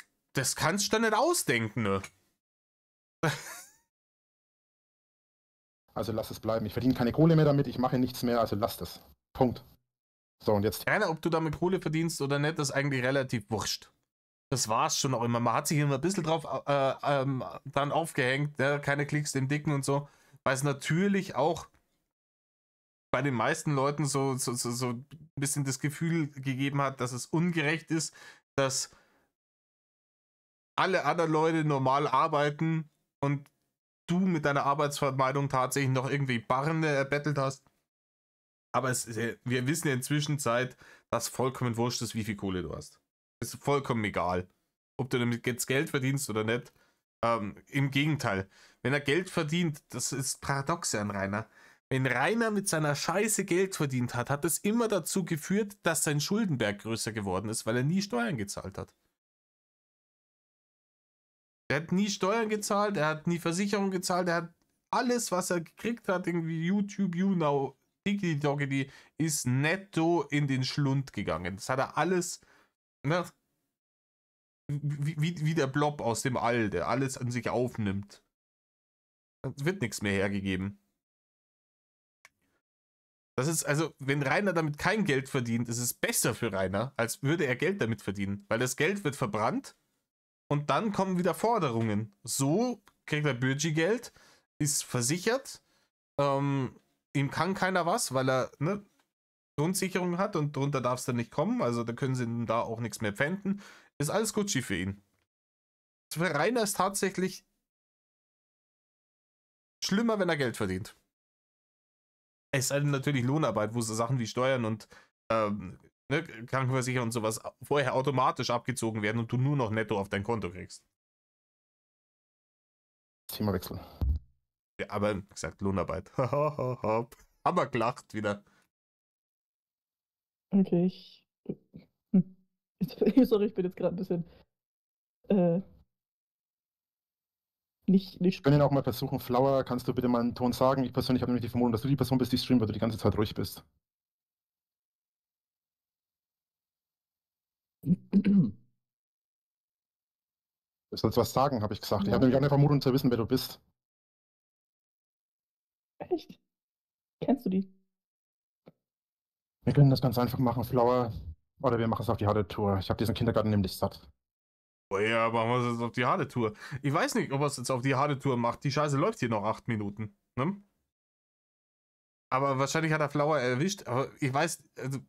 kannst du nicht ausdenken, ne? Also lasst es bleiben. Ich verdiene keine Kohle mehr damit, ich mache nichts mehr, also lasst es. Punkt. So, und jetzt. Rainer, ob du damit Kohle verdienst oder nicht, ist eigentlich relativ wurscht. Das war's schon auch immer. Man hat sich immer ein bisschen drauf dann aufgehängt, ne? Keine Klicks dem Dicken und so, weil es natürlich auch bei den meisten Leuten so ein bisschen das Gefühl gegeben hat, dass es ungerecht ist, dass alle anderen Leute normal arbeiten und du mit deiner Arbeitsvermeidung tatsächlich noch irgendwie Barren erbettelt hast. Aber wir wissen ja inzwischen dass vollkommen wurscht ist, wie viel Kohle du hast. Ist vollkommen egal, ob du damit jetzt Geld verdienst oder nicht. Im Gegenteil, wenn er Geld verdient, das ist paradox an Rainer. Wenn Rainer mit seiner Scheiße Geld verdient hat, hat es immer dazu geführt, dass sein Schuldenberg größer geworden ist, weil er nie Steuern gezahlt hat. Er hat nie Steuern gezahlt, er hat nie Versicherung gezahlt, er hat alles, was er gekriegt hat, irgendwie YouTube, YouNow, Doggy, ist netto in den Schlund gegangen. Das hat er alles, ne, wie der Blob aus dem All, der alles an sich aufnimmt. Es wird nichts mehr hergegeben. Das ist also, wenn Rainer damit kein Geld verdient, ist es besser für Rainer, als würde er Geld damit verdienen. Weil das Geld wird verbrannt und dann kommen wieder Forderungen. So kriegt er Bürgi-Geld, ist versichert, ihm kann keiner was, weil er eine Grundsicherung hat und drunter darf es dann nicht kommen. Also da können sie da auch nichts mehr pfänden. Ist alles Gucci für ihn. Für Rainer ist tatsächlich schlimmer, wenn er Geld verdient. Es ist halt natürlich Lohnarbeit, wo so Sachen wie Steuern und ne, Krankenversicherung und sowas vorher automatisch abgezogen werden und du nur noch netto auf dein Konto kriegst. Themawechsel. Ja, aber wie gesagt, Lohnarbeit. Haben wir gelacht wieder. Okay, sorry, ich bin jetzt gerade ein bisschen nicht Wir können auch mal versuchen, Flower, kannst du bitte mal einen Ton sagen? Ich persönlich habe nämlich die Vermutung, dass du die Person bist, die streamt, weil du die ganze Zeit ruhig bist. Du sollst was sagen, habe ich gesagt. Ich habe nämlich auch eine Vermutung zu wissen, wer du bist. echt. Kennst du die? Wir können das ganz einfach machen, Flower. Oder wir machen es auf die harte Tour. Ich habe diesen Kindergarten nämlich satt. Oh ja, machen wir es jetzt auf die harte Tour. Ich weiß nicht, ob er es jetzt auf die harte Tour macht. Die Scheiße läuft hier noch 8 Minuten. Ne? Aber wahrscheinlich hat er Flower erwischt. Aber ich weiß, also,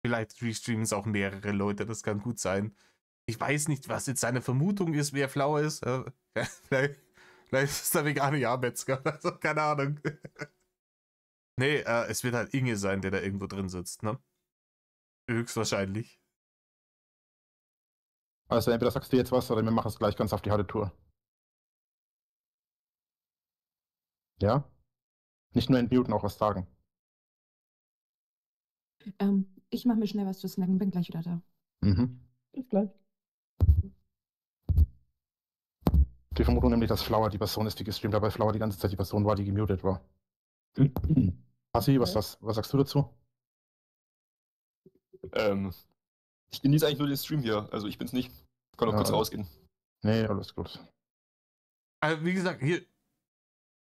vielleicht restreamen es auch mehrere Leute. Das kann gut sein. Ich weiß nicht, was jetzt seine Vermutung ist, wer Flower ist. Vielleicht ist er Veganer-Metzger. Also, keine Ahnung. Nee, es wird halt Inge sein, der da irgendwo drin sitzt, ne? Höchstwahrscheinlich. Also entweder sagst du jetzt was, oder wir machen es gleich ganz auf die harte Tour. Ja? Nicht nur entmuten, auch was sagen. Ich mache mir schnell was zu snacken, bin gleich wieder da. Mhm. Bis gleich. Die Vermutung nämlich, dass Flower die Person ist, die gestreamt hat, weil Flower die ganze Zeit die Person war, die gemutet war. Hasi, was sagst du dazu? Ich genieße eigentlich nur den Stream hier. Also ich bin's nicht. Kann auch kurz rausgehen. Nee, alles gut. Also, wie gesagt, hier.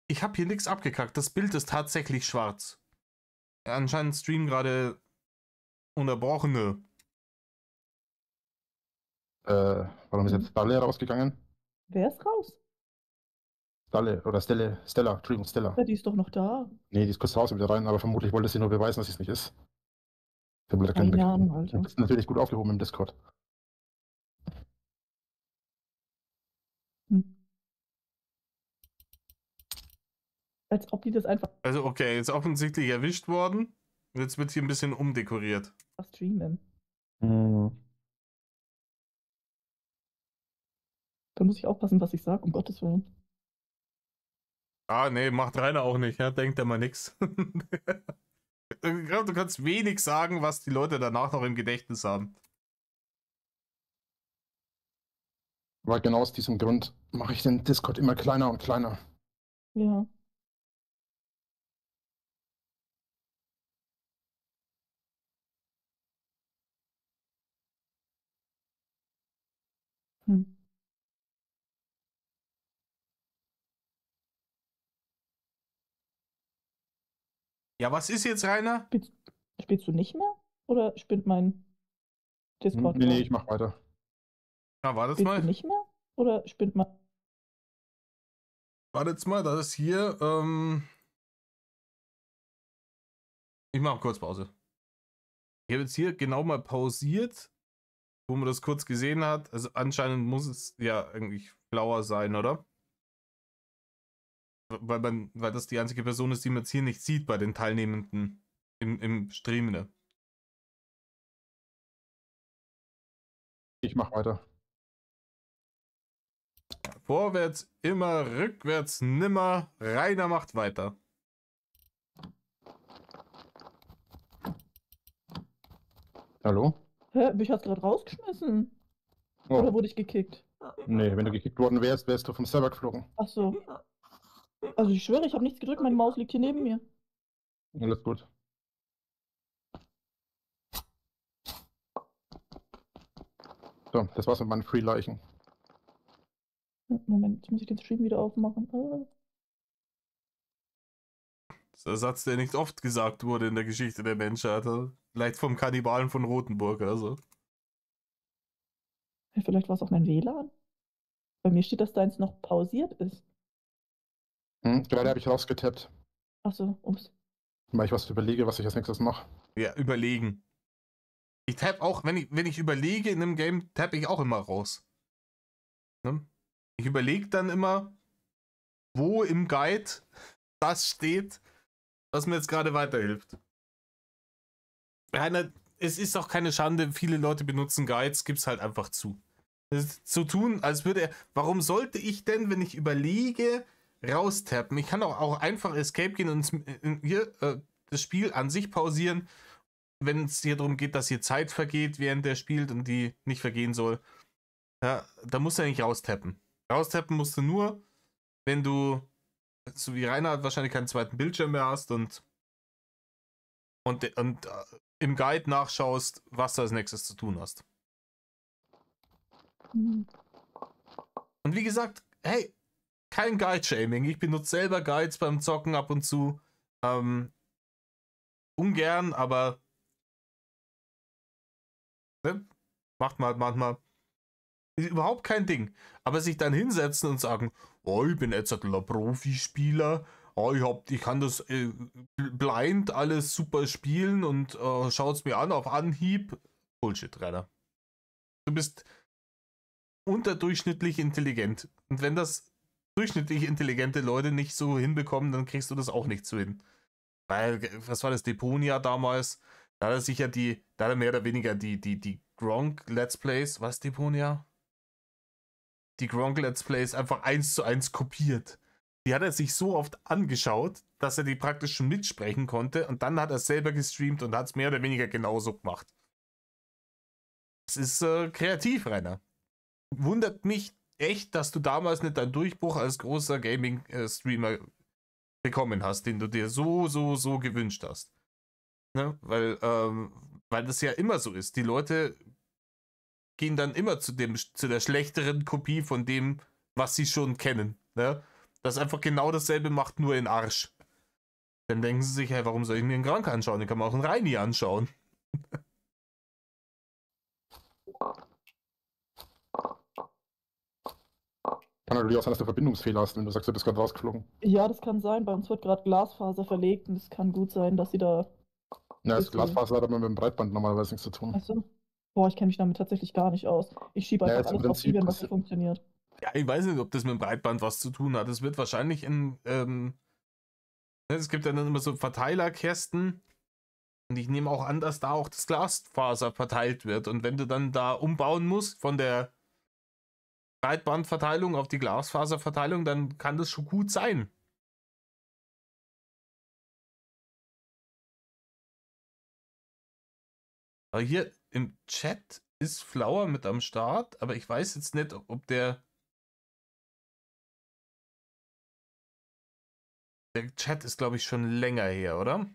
Ich habe hier nichts abgekackt. Das Bild ist tatsächlich schwarz. Anscheinend Stream gerade unterbrochene. Warum ist jetzt Stalle rausgegangen? Wer ist raus? Stalle oder Stella, Entschuldigung, Stella. Ja, die ist doch noch da. Nee, die ist kurz raus und wieder rein, aber vermutlich wollte sie nur beweisen, dass sie es nicht ist. Keine Ahnung, Alter. Du bist natürlich gut aufgehoben im Discord. Als ob die das einfach Also, okay, ist offensichtlich erwischt worden. Jetzt wird hier ein bisschen umdekoriert. streamen. Mhm. Da muss ich aufpassen, was ich sage, um Gottes Willen. Ah, nee, macht Rainer auch nicht, ja? Denkt er mal nix. Ich glaube, du kannst wenig sagen, was die Leute danach noch im Gedächtnis haben. Weil genau aus diesem Grund mache ich den Discord immer kleiner und kleiner. Ja. Hm. Ja, was ist jetzt, Rainer? Spielst du nicht mehr? Oder spielt mein Discord? Nee, ich mach weiter. Na, warte Spielst mal. du nicht mehr? Oder spielt mein. Warte jetzt mal, das ist hier. Ich mache kurz Pause. Ich habe jetzt hier genau mal pausiert, wo man das kurz gesehen hat. Also anscheinend muss es ja eigentlich Flower sein, oder? Weil das die einzige Person ist, die man jetzt hier nicht sieht bei den Teilnehmenden im Stream. Ne? Ich mach weiter. Vorwärts immer, rückwärts nimmer. Rainer macht weiter. Hallo? Hä? Mich hat's gerade rausgeschmissen. Oh, Oder wurde ich gekickt? nee, wenn du gekickt worden wärst, wärst du vom Server geflogen. Ach so. Also ich schwöre, ich habe nichts gedrückt, meine Maus liegt hier neben mir. Alles gut. So, das war's mit meinen Free-Leichen. Moment, jetzt muss ich den Stream wieder aufmachen. Das ist der Satz, der nicht oft gesagt wurde in der Geschichte der Menschheit. Vielleicht vom Kannibalen von Rothenburg oder so. Ja, vielleicht war es auch mein WLAN. Bei mir steht, dass deins noch pausiert ist. Gerade habe ich rausgetappt, Ach so, ups. weil ich was überlege, was ich als nächstes mache. Ja, überlegen. Ich tapp auch, wenn ich überlege in einem Game, tapp ich auch immer raus. Ne? Ich überlege dann immer, wo im Guide das steht, was mir jetzt gerade weiterhilft. Rainer, es ist auch keine Schande, viele Leute benutzen Guides, gib's halt einfach zu. Das ist zu tun, als würde er. Warum sollte ich denn, wenn ich überlege, raustappen? Ich kann auch einfach Escape gehen und hier das Spiel an sich pausieren, wenn es hier darum geht, dass hier Zeit vergeht, während der spielt und die nicht vergehen soll. Ja, da musst du ja nicht raustappen. Raustappen musst du nur, wenn du, so wie Rainer, wahrscheinlich keinen zweiten Bildschirm mehr hast und im Guide nachschaust, was du als nächstes zu tun hast. Mhm. Und wie gesagt, hey, kein Guide-Shaming. Ich benutze selber Guides beim Zocken ab und zu. Ungern, aber ne? Macht man halt manchmal. Ist überhaupt kein Ding. Aber sich dann hinsetzen und sagen, oh, ich bin jetzt ein Profispieler, oh, ich kann das blind alles super spielen und schaut's mir an auf Anhieb. Bullshit, Rainer. Du bist unterdurchschnittlich intelligent. Und wenn das durchschnittlich intelligente Leute nicht so hinbekommen, dann kriegst du das auch nicht so hin. Weil, was war das, Deponia damals? Da hat er sich ja da hat er mehr oder weniger die Gronk Let's Plays, was Deponia? Die Gronk Let's Plays einfach 1:1 kopiert. Die hat er sich so oft angeschaut, dass er die praktisch schon mitsprechen konnte und dann hat er selber gestreamt und hat es mehr oder weniger genauso gemacht. Es ist kreativ, Rainer. Wundert mich echt, dass du damals nicht deinen Durchbruch als großer Gaming-Streamer bekommen hast, den du dir so gewünscht hast. Ne? Weil das ja immer so ist. Die Leute gehen dann immer zu der schlechteren Kopie von dem, was sie schon kennen. Ne? Das einfach genau dasselbe macht, nur in Arsch. Dann denken sie sich, hey, warum soll ich mir einen Grank anschauen? Ich kann mir auch einen Reini anschauen. Kann natürlich auch sein, dass du Verbindungsfehler hast, wenn du sagst, du bist gerade rausgeflogen. Ja, das kann sein. Bei uns wird gerade Glasfaser verlegt und es kann gut sein, dass sie da. Ja, das Glasfaser hat aber mit dem Breitband normalerweise nichts zu tun. Achso. Boah, ich kenne mich damit tatsächlich gar nicht aus. Ich schiebe Ja, einfach jetzt im alles auf Prinzip Viren, was nicht funktioniert. Ja, ich weiß nicht, ob das mit dem Breitband was zu tun hat. Es wird wahrscheinlich es gibt ja dann immer so Verteilerkästen und ich nehme auch an, dass da auch das Glasfaser verteilt wird und wenn du dann da umbauen musst von der Breitbandverteilung auf die Glasfaserverteilung, dann kann das schon gut sein. Aber hier im Chat ist Flower mit am Start, aber ich weiß jetzt nicht, ob der Chat ist, glaube ich, schon länger her, oder?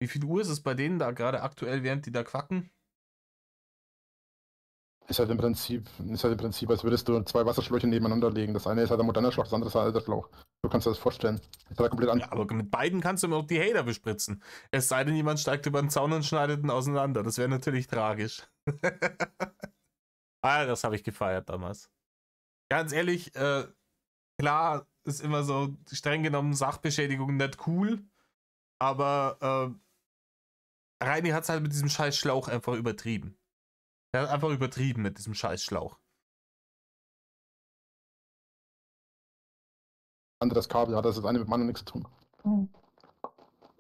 Wie viel Uhr ist es bei denen da gerade aktuell, während die da quacken? Ist halt im Prinzip, als würdest du zwei Wasserschläuche nebeneinander legen. Das eine ist halt ein moderner Schlauch, das andere ist ein alter Schlauch. Du kannst dir das vorstellen. Das ist halt komplett Ja, aber mit beiden kannst du immer noch die Hater bespritzen. Es sei denn, jemand steigt über den Zaun und schneidet ihn auseinander. Das wäre natürlich tragisch. Das habe ich gefeiert damals. Ganz ehrlich, klar ist immer so streng genommen Sachbeschädigung nicht cool, aber Reini hat es halt mit diesem scheiß Schlauch einfach übertrieben. Er hat einfach übertrieben mit diesem scheiß Schlauch. anderes Kabel, hat das eine mit dem anderen nichts zu tun.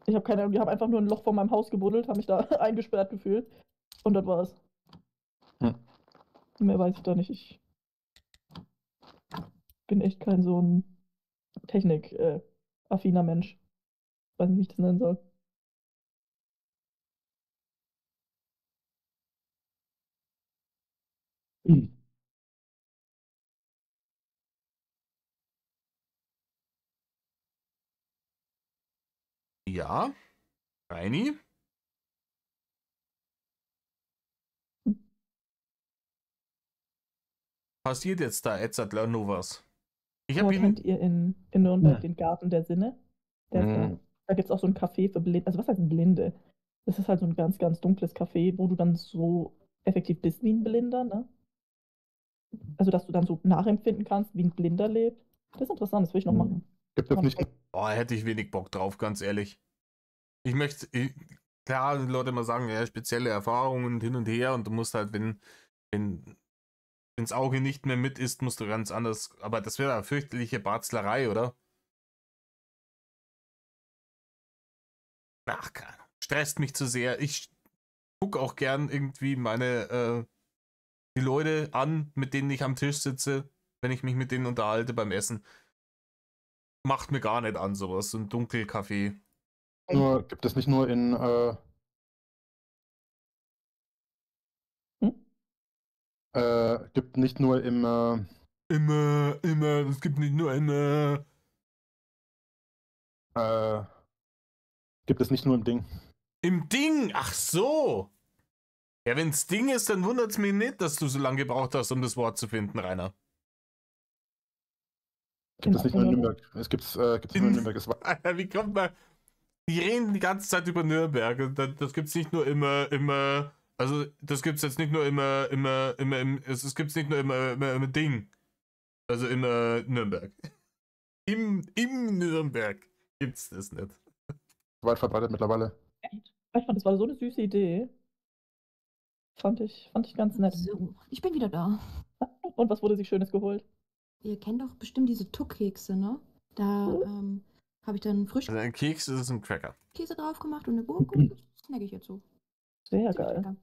Ich habe keine Ahnung, die haben einfach nur ein Loch vor meinem Haus gebuddelt, haben mich da eingesperrt gefühlt. Und das war's. Mehr weiß ich da nicht. Ich bin echt kein so ein technik-affiner Mensch. Weiß nicht, wie ich das nennen soll. Ja, Reini? Passiert jetzt da Edzardler noch was? Ich habe Kennt ihr in Nürnberg Ja. den Garten der Sinne? Der ist da gibt es auch so ein Café für Blinde. Also was heißt Blinde? Das ist halt so ein ganz, ganz dunkles Café, wo du dann so effektiv bist wie ein Blinder, ne? Also dass du dann so nachempfinden kannst, wie ein Blinder lebt. Das ist interessant, das will ich noch machen. Gibt es nicht. Oh, hätte ich wenig Bock drauf, ganz ehrlich. Ich möchte, klar, die Leute immer sagen, ja, spezielle Erfahrungen hin und her und du musst halt, wenn das Auge nicht mehr mit ist, musst du ganz anders, aber das wäre eine fürchterliche Barzlerei, oder? Ach, stresst mich zu sehr. Ich gucke auch gern irgendwie die Leute an, mit denen ich am Tisch sitze, wenn ich mich mit denen unterhalte beim Essen. Macht mir gar nicht an, sowas. So ein Dunkelkaffee. Nur, gibt es nicht nur in gibt nicht nur im Es gibt nicht nur immer. Gibt es nicht nur im Ding. Im Ding! Ach so! Ja, wenn's Ding ist, dann wundert's mich nicht, dass du so lange gebraucht hast, um das Wort zu finden, Rainer. Gibt es nicht nur in Nürnberg. Gibt's nur in Nürnberg. Alter, wie kommt man... Die reden die ganze Zeit über Nürnberg. Das gibt's nicht nur immer... Also, das gibt's jetzt nicht nur es gibt's nicht nur immer Ding. Also immer Nürnberg. Im Nürnberg gibt's das nicht. Weit verbreitet mittlerweile. Ich fand, das war so eine süße Idee. Fand ich ganz nett. So, ich bin wieder da. Und was wurde sich Schönes geholt? Ihr kennt doch bestimmt diese Tuck-Kekse, ne? Da habe ich dann Also ein Keks ist ein Cracker. Frischkäse drauf gemacht und eine Gurke und das snack ich jetzt so. Sehr Ziemlich geil. lecker.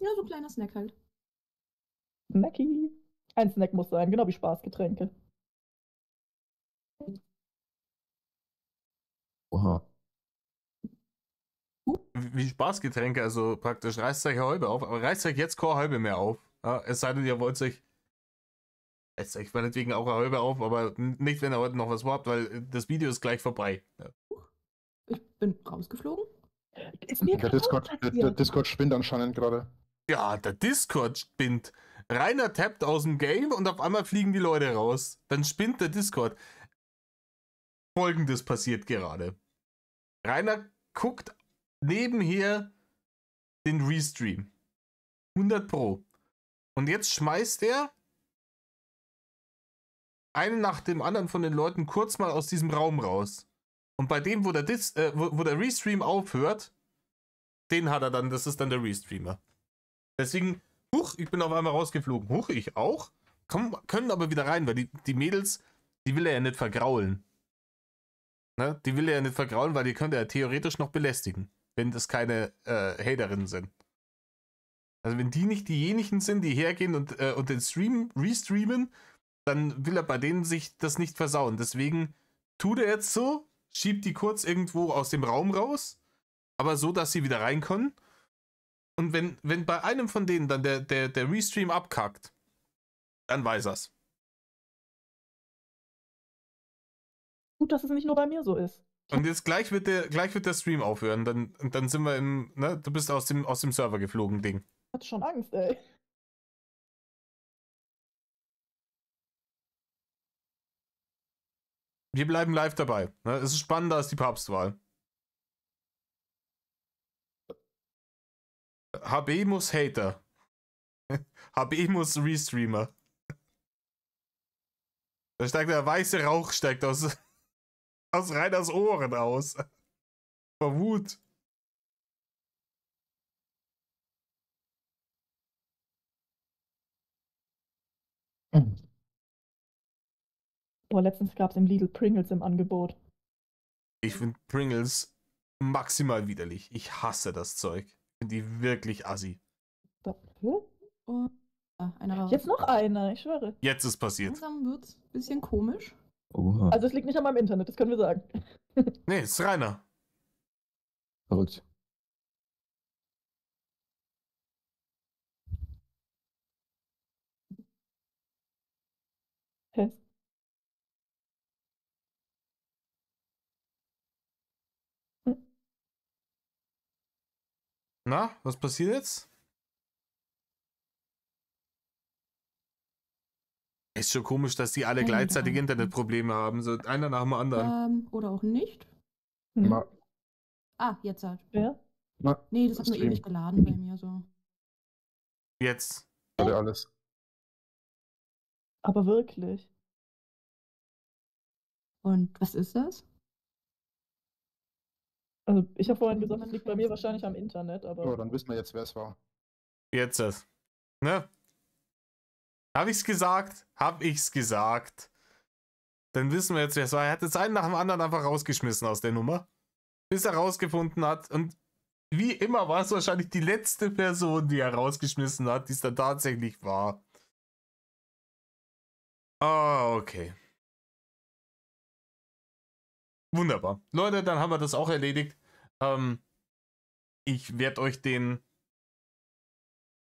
Ja, so ein kleiner Snack halt. Snacky. Ein Snack muss sein, genau wie Spaßgetränke. Oha. Wie Spaßgetränke, also praktisch reißt euch eine halbe auf, aber reißt euch jetzt keine halbe mehr auf. Ja, es sei denn, ihr wollt euch reißt euch meinetwegen auch eine halbe auf, aber nicht, wenn ihr heute noch was habt, weil das Video ist gleich vorbei. Ja. Ich bin rausgeflogen. Ist mir Der gerade Discord, auch der passiert. Discord spinnt anscheinend gerade. Ja, der Discord spinnt. Rainer tappt aus dem Game und auf einmal fliegen die Leute raus. Dann spinnt der Discord. Folgendes passiert gerade. Rainer guckt nebenher den Restream. 100 Pro. Und jetzt schmeißt er einen nach dem anderen von den Leuten kurz mal aus diesem Raum raus. Und bei dem, wo der Restream aufhört, den hat er dann, das ist dann der Restreamer. Deswegen, ich bin auf einmal rausgeflogen. Ich auch. Können aber wieder rein, weil die Mädels, die will er ja nicht vergraulen. Ne? Die will er ja nicht vergraulen, weil die könnte er theoretisch noch belästigen, wenn das keine Haterinnen sind. Also wenn die nicht diejenigen sind, die hergehen und den Stream restreamen, dann will er bei denen sich das nicht versauen. Deswegen tut er jetzt so, schiebt die kurz irgendwo aus dem Raum raus, aber so, dass sie wieder rein können. Und wenn bei einem von denen dann der Restream abkackt, dann weiß er's. Gut, dass es nicht nur bei mir so ist. Und jetzt gleich wird der Stream aufhören. Dann sind wir du bist aus dem Server geflogen, Ding. Ich hatte schon Angst, ey. Wir bleiben live dabei. Ne? Es ist spannender als die Papstwahl. HB muss Hater. HB muss Restreamer. Da steigt der weiße Rauch steigt aus Rainers Ohren aus. Vor Wut. Aber letztens gab es im Lidl Pringles im Angebot. Ich finde Pringles maximal widerlich. Ich hasse das Zeug. Ich finde die wirklich assi. Und einer raus. Jetzt noch einer, ich schwöre. Jetzt ist passiert. Langsam wird's ein bisschen komisch. Oha. Also es liegt nicht an meinem Internet, das können wir sagen. Nee, es ist Rainer. Verrückt. Test. Na, was passiert jetzt? Ist schon komisch, dass die alle gleichzeitig Internetprobleme haben. So einer nach dem anderen. Oder auch nicht. Ma, Ah, jetzt halt. Ja? ma, Nee, das hat nur Stream. ewig geladen bei mir so. Jetzt. gerade alles. Aber wirklich. Und was ist das? Also ich habe vorhin gesagt, es liegt bei mir wahrscheinlich am Internet, aber... So, dann wissen wir jetzt, wer es war. Jetzt das. Ne? Hab ich's gesagt? Hab ich's gesagt? Dann wissen wir jetzt, wer es war. Er hat jetzt einen nach dem anderen einfach rausgeschmissen aus der Nummer. Bis er rausgefunden hat. Und wie immer war es wahrscheinlich die letzte Person, die er rausgeschmissen hat, die es dann tatsächlich war. Ah, okay. Wunderbar. Leute, dann haben wir das auch erledigt. Ich werde euch den,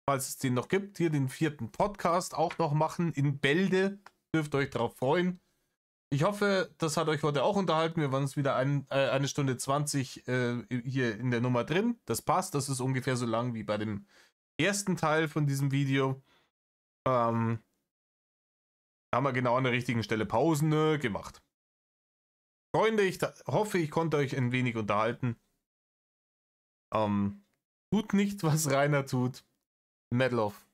falls es den noch gibt, hier den 4. Podcast auch noch machen in Bälde. Dürft euch darauf freuen. Ich hoffe, das hat euch heute auch unterhalten. Wir waren uns wieder 1 Stunde 20 hier in der Nummer drin. Das passt. Das ist ungefähr so lang wie bei dem ersten Teil von diesem Video. Haben wir genau an der richtigen Stelle Pausen gemacht. Freunde, ich hoffe, ich konnte euch ein wenig unterhalten. Tut nicht, was Rainer tut. Medal of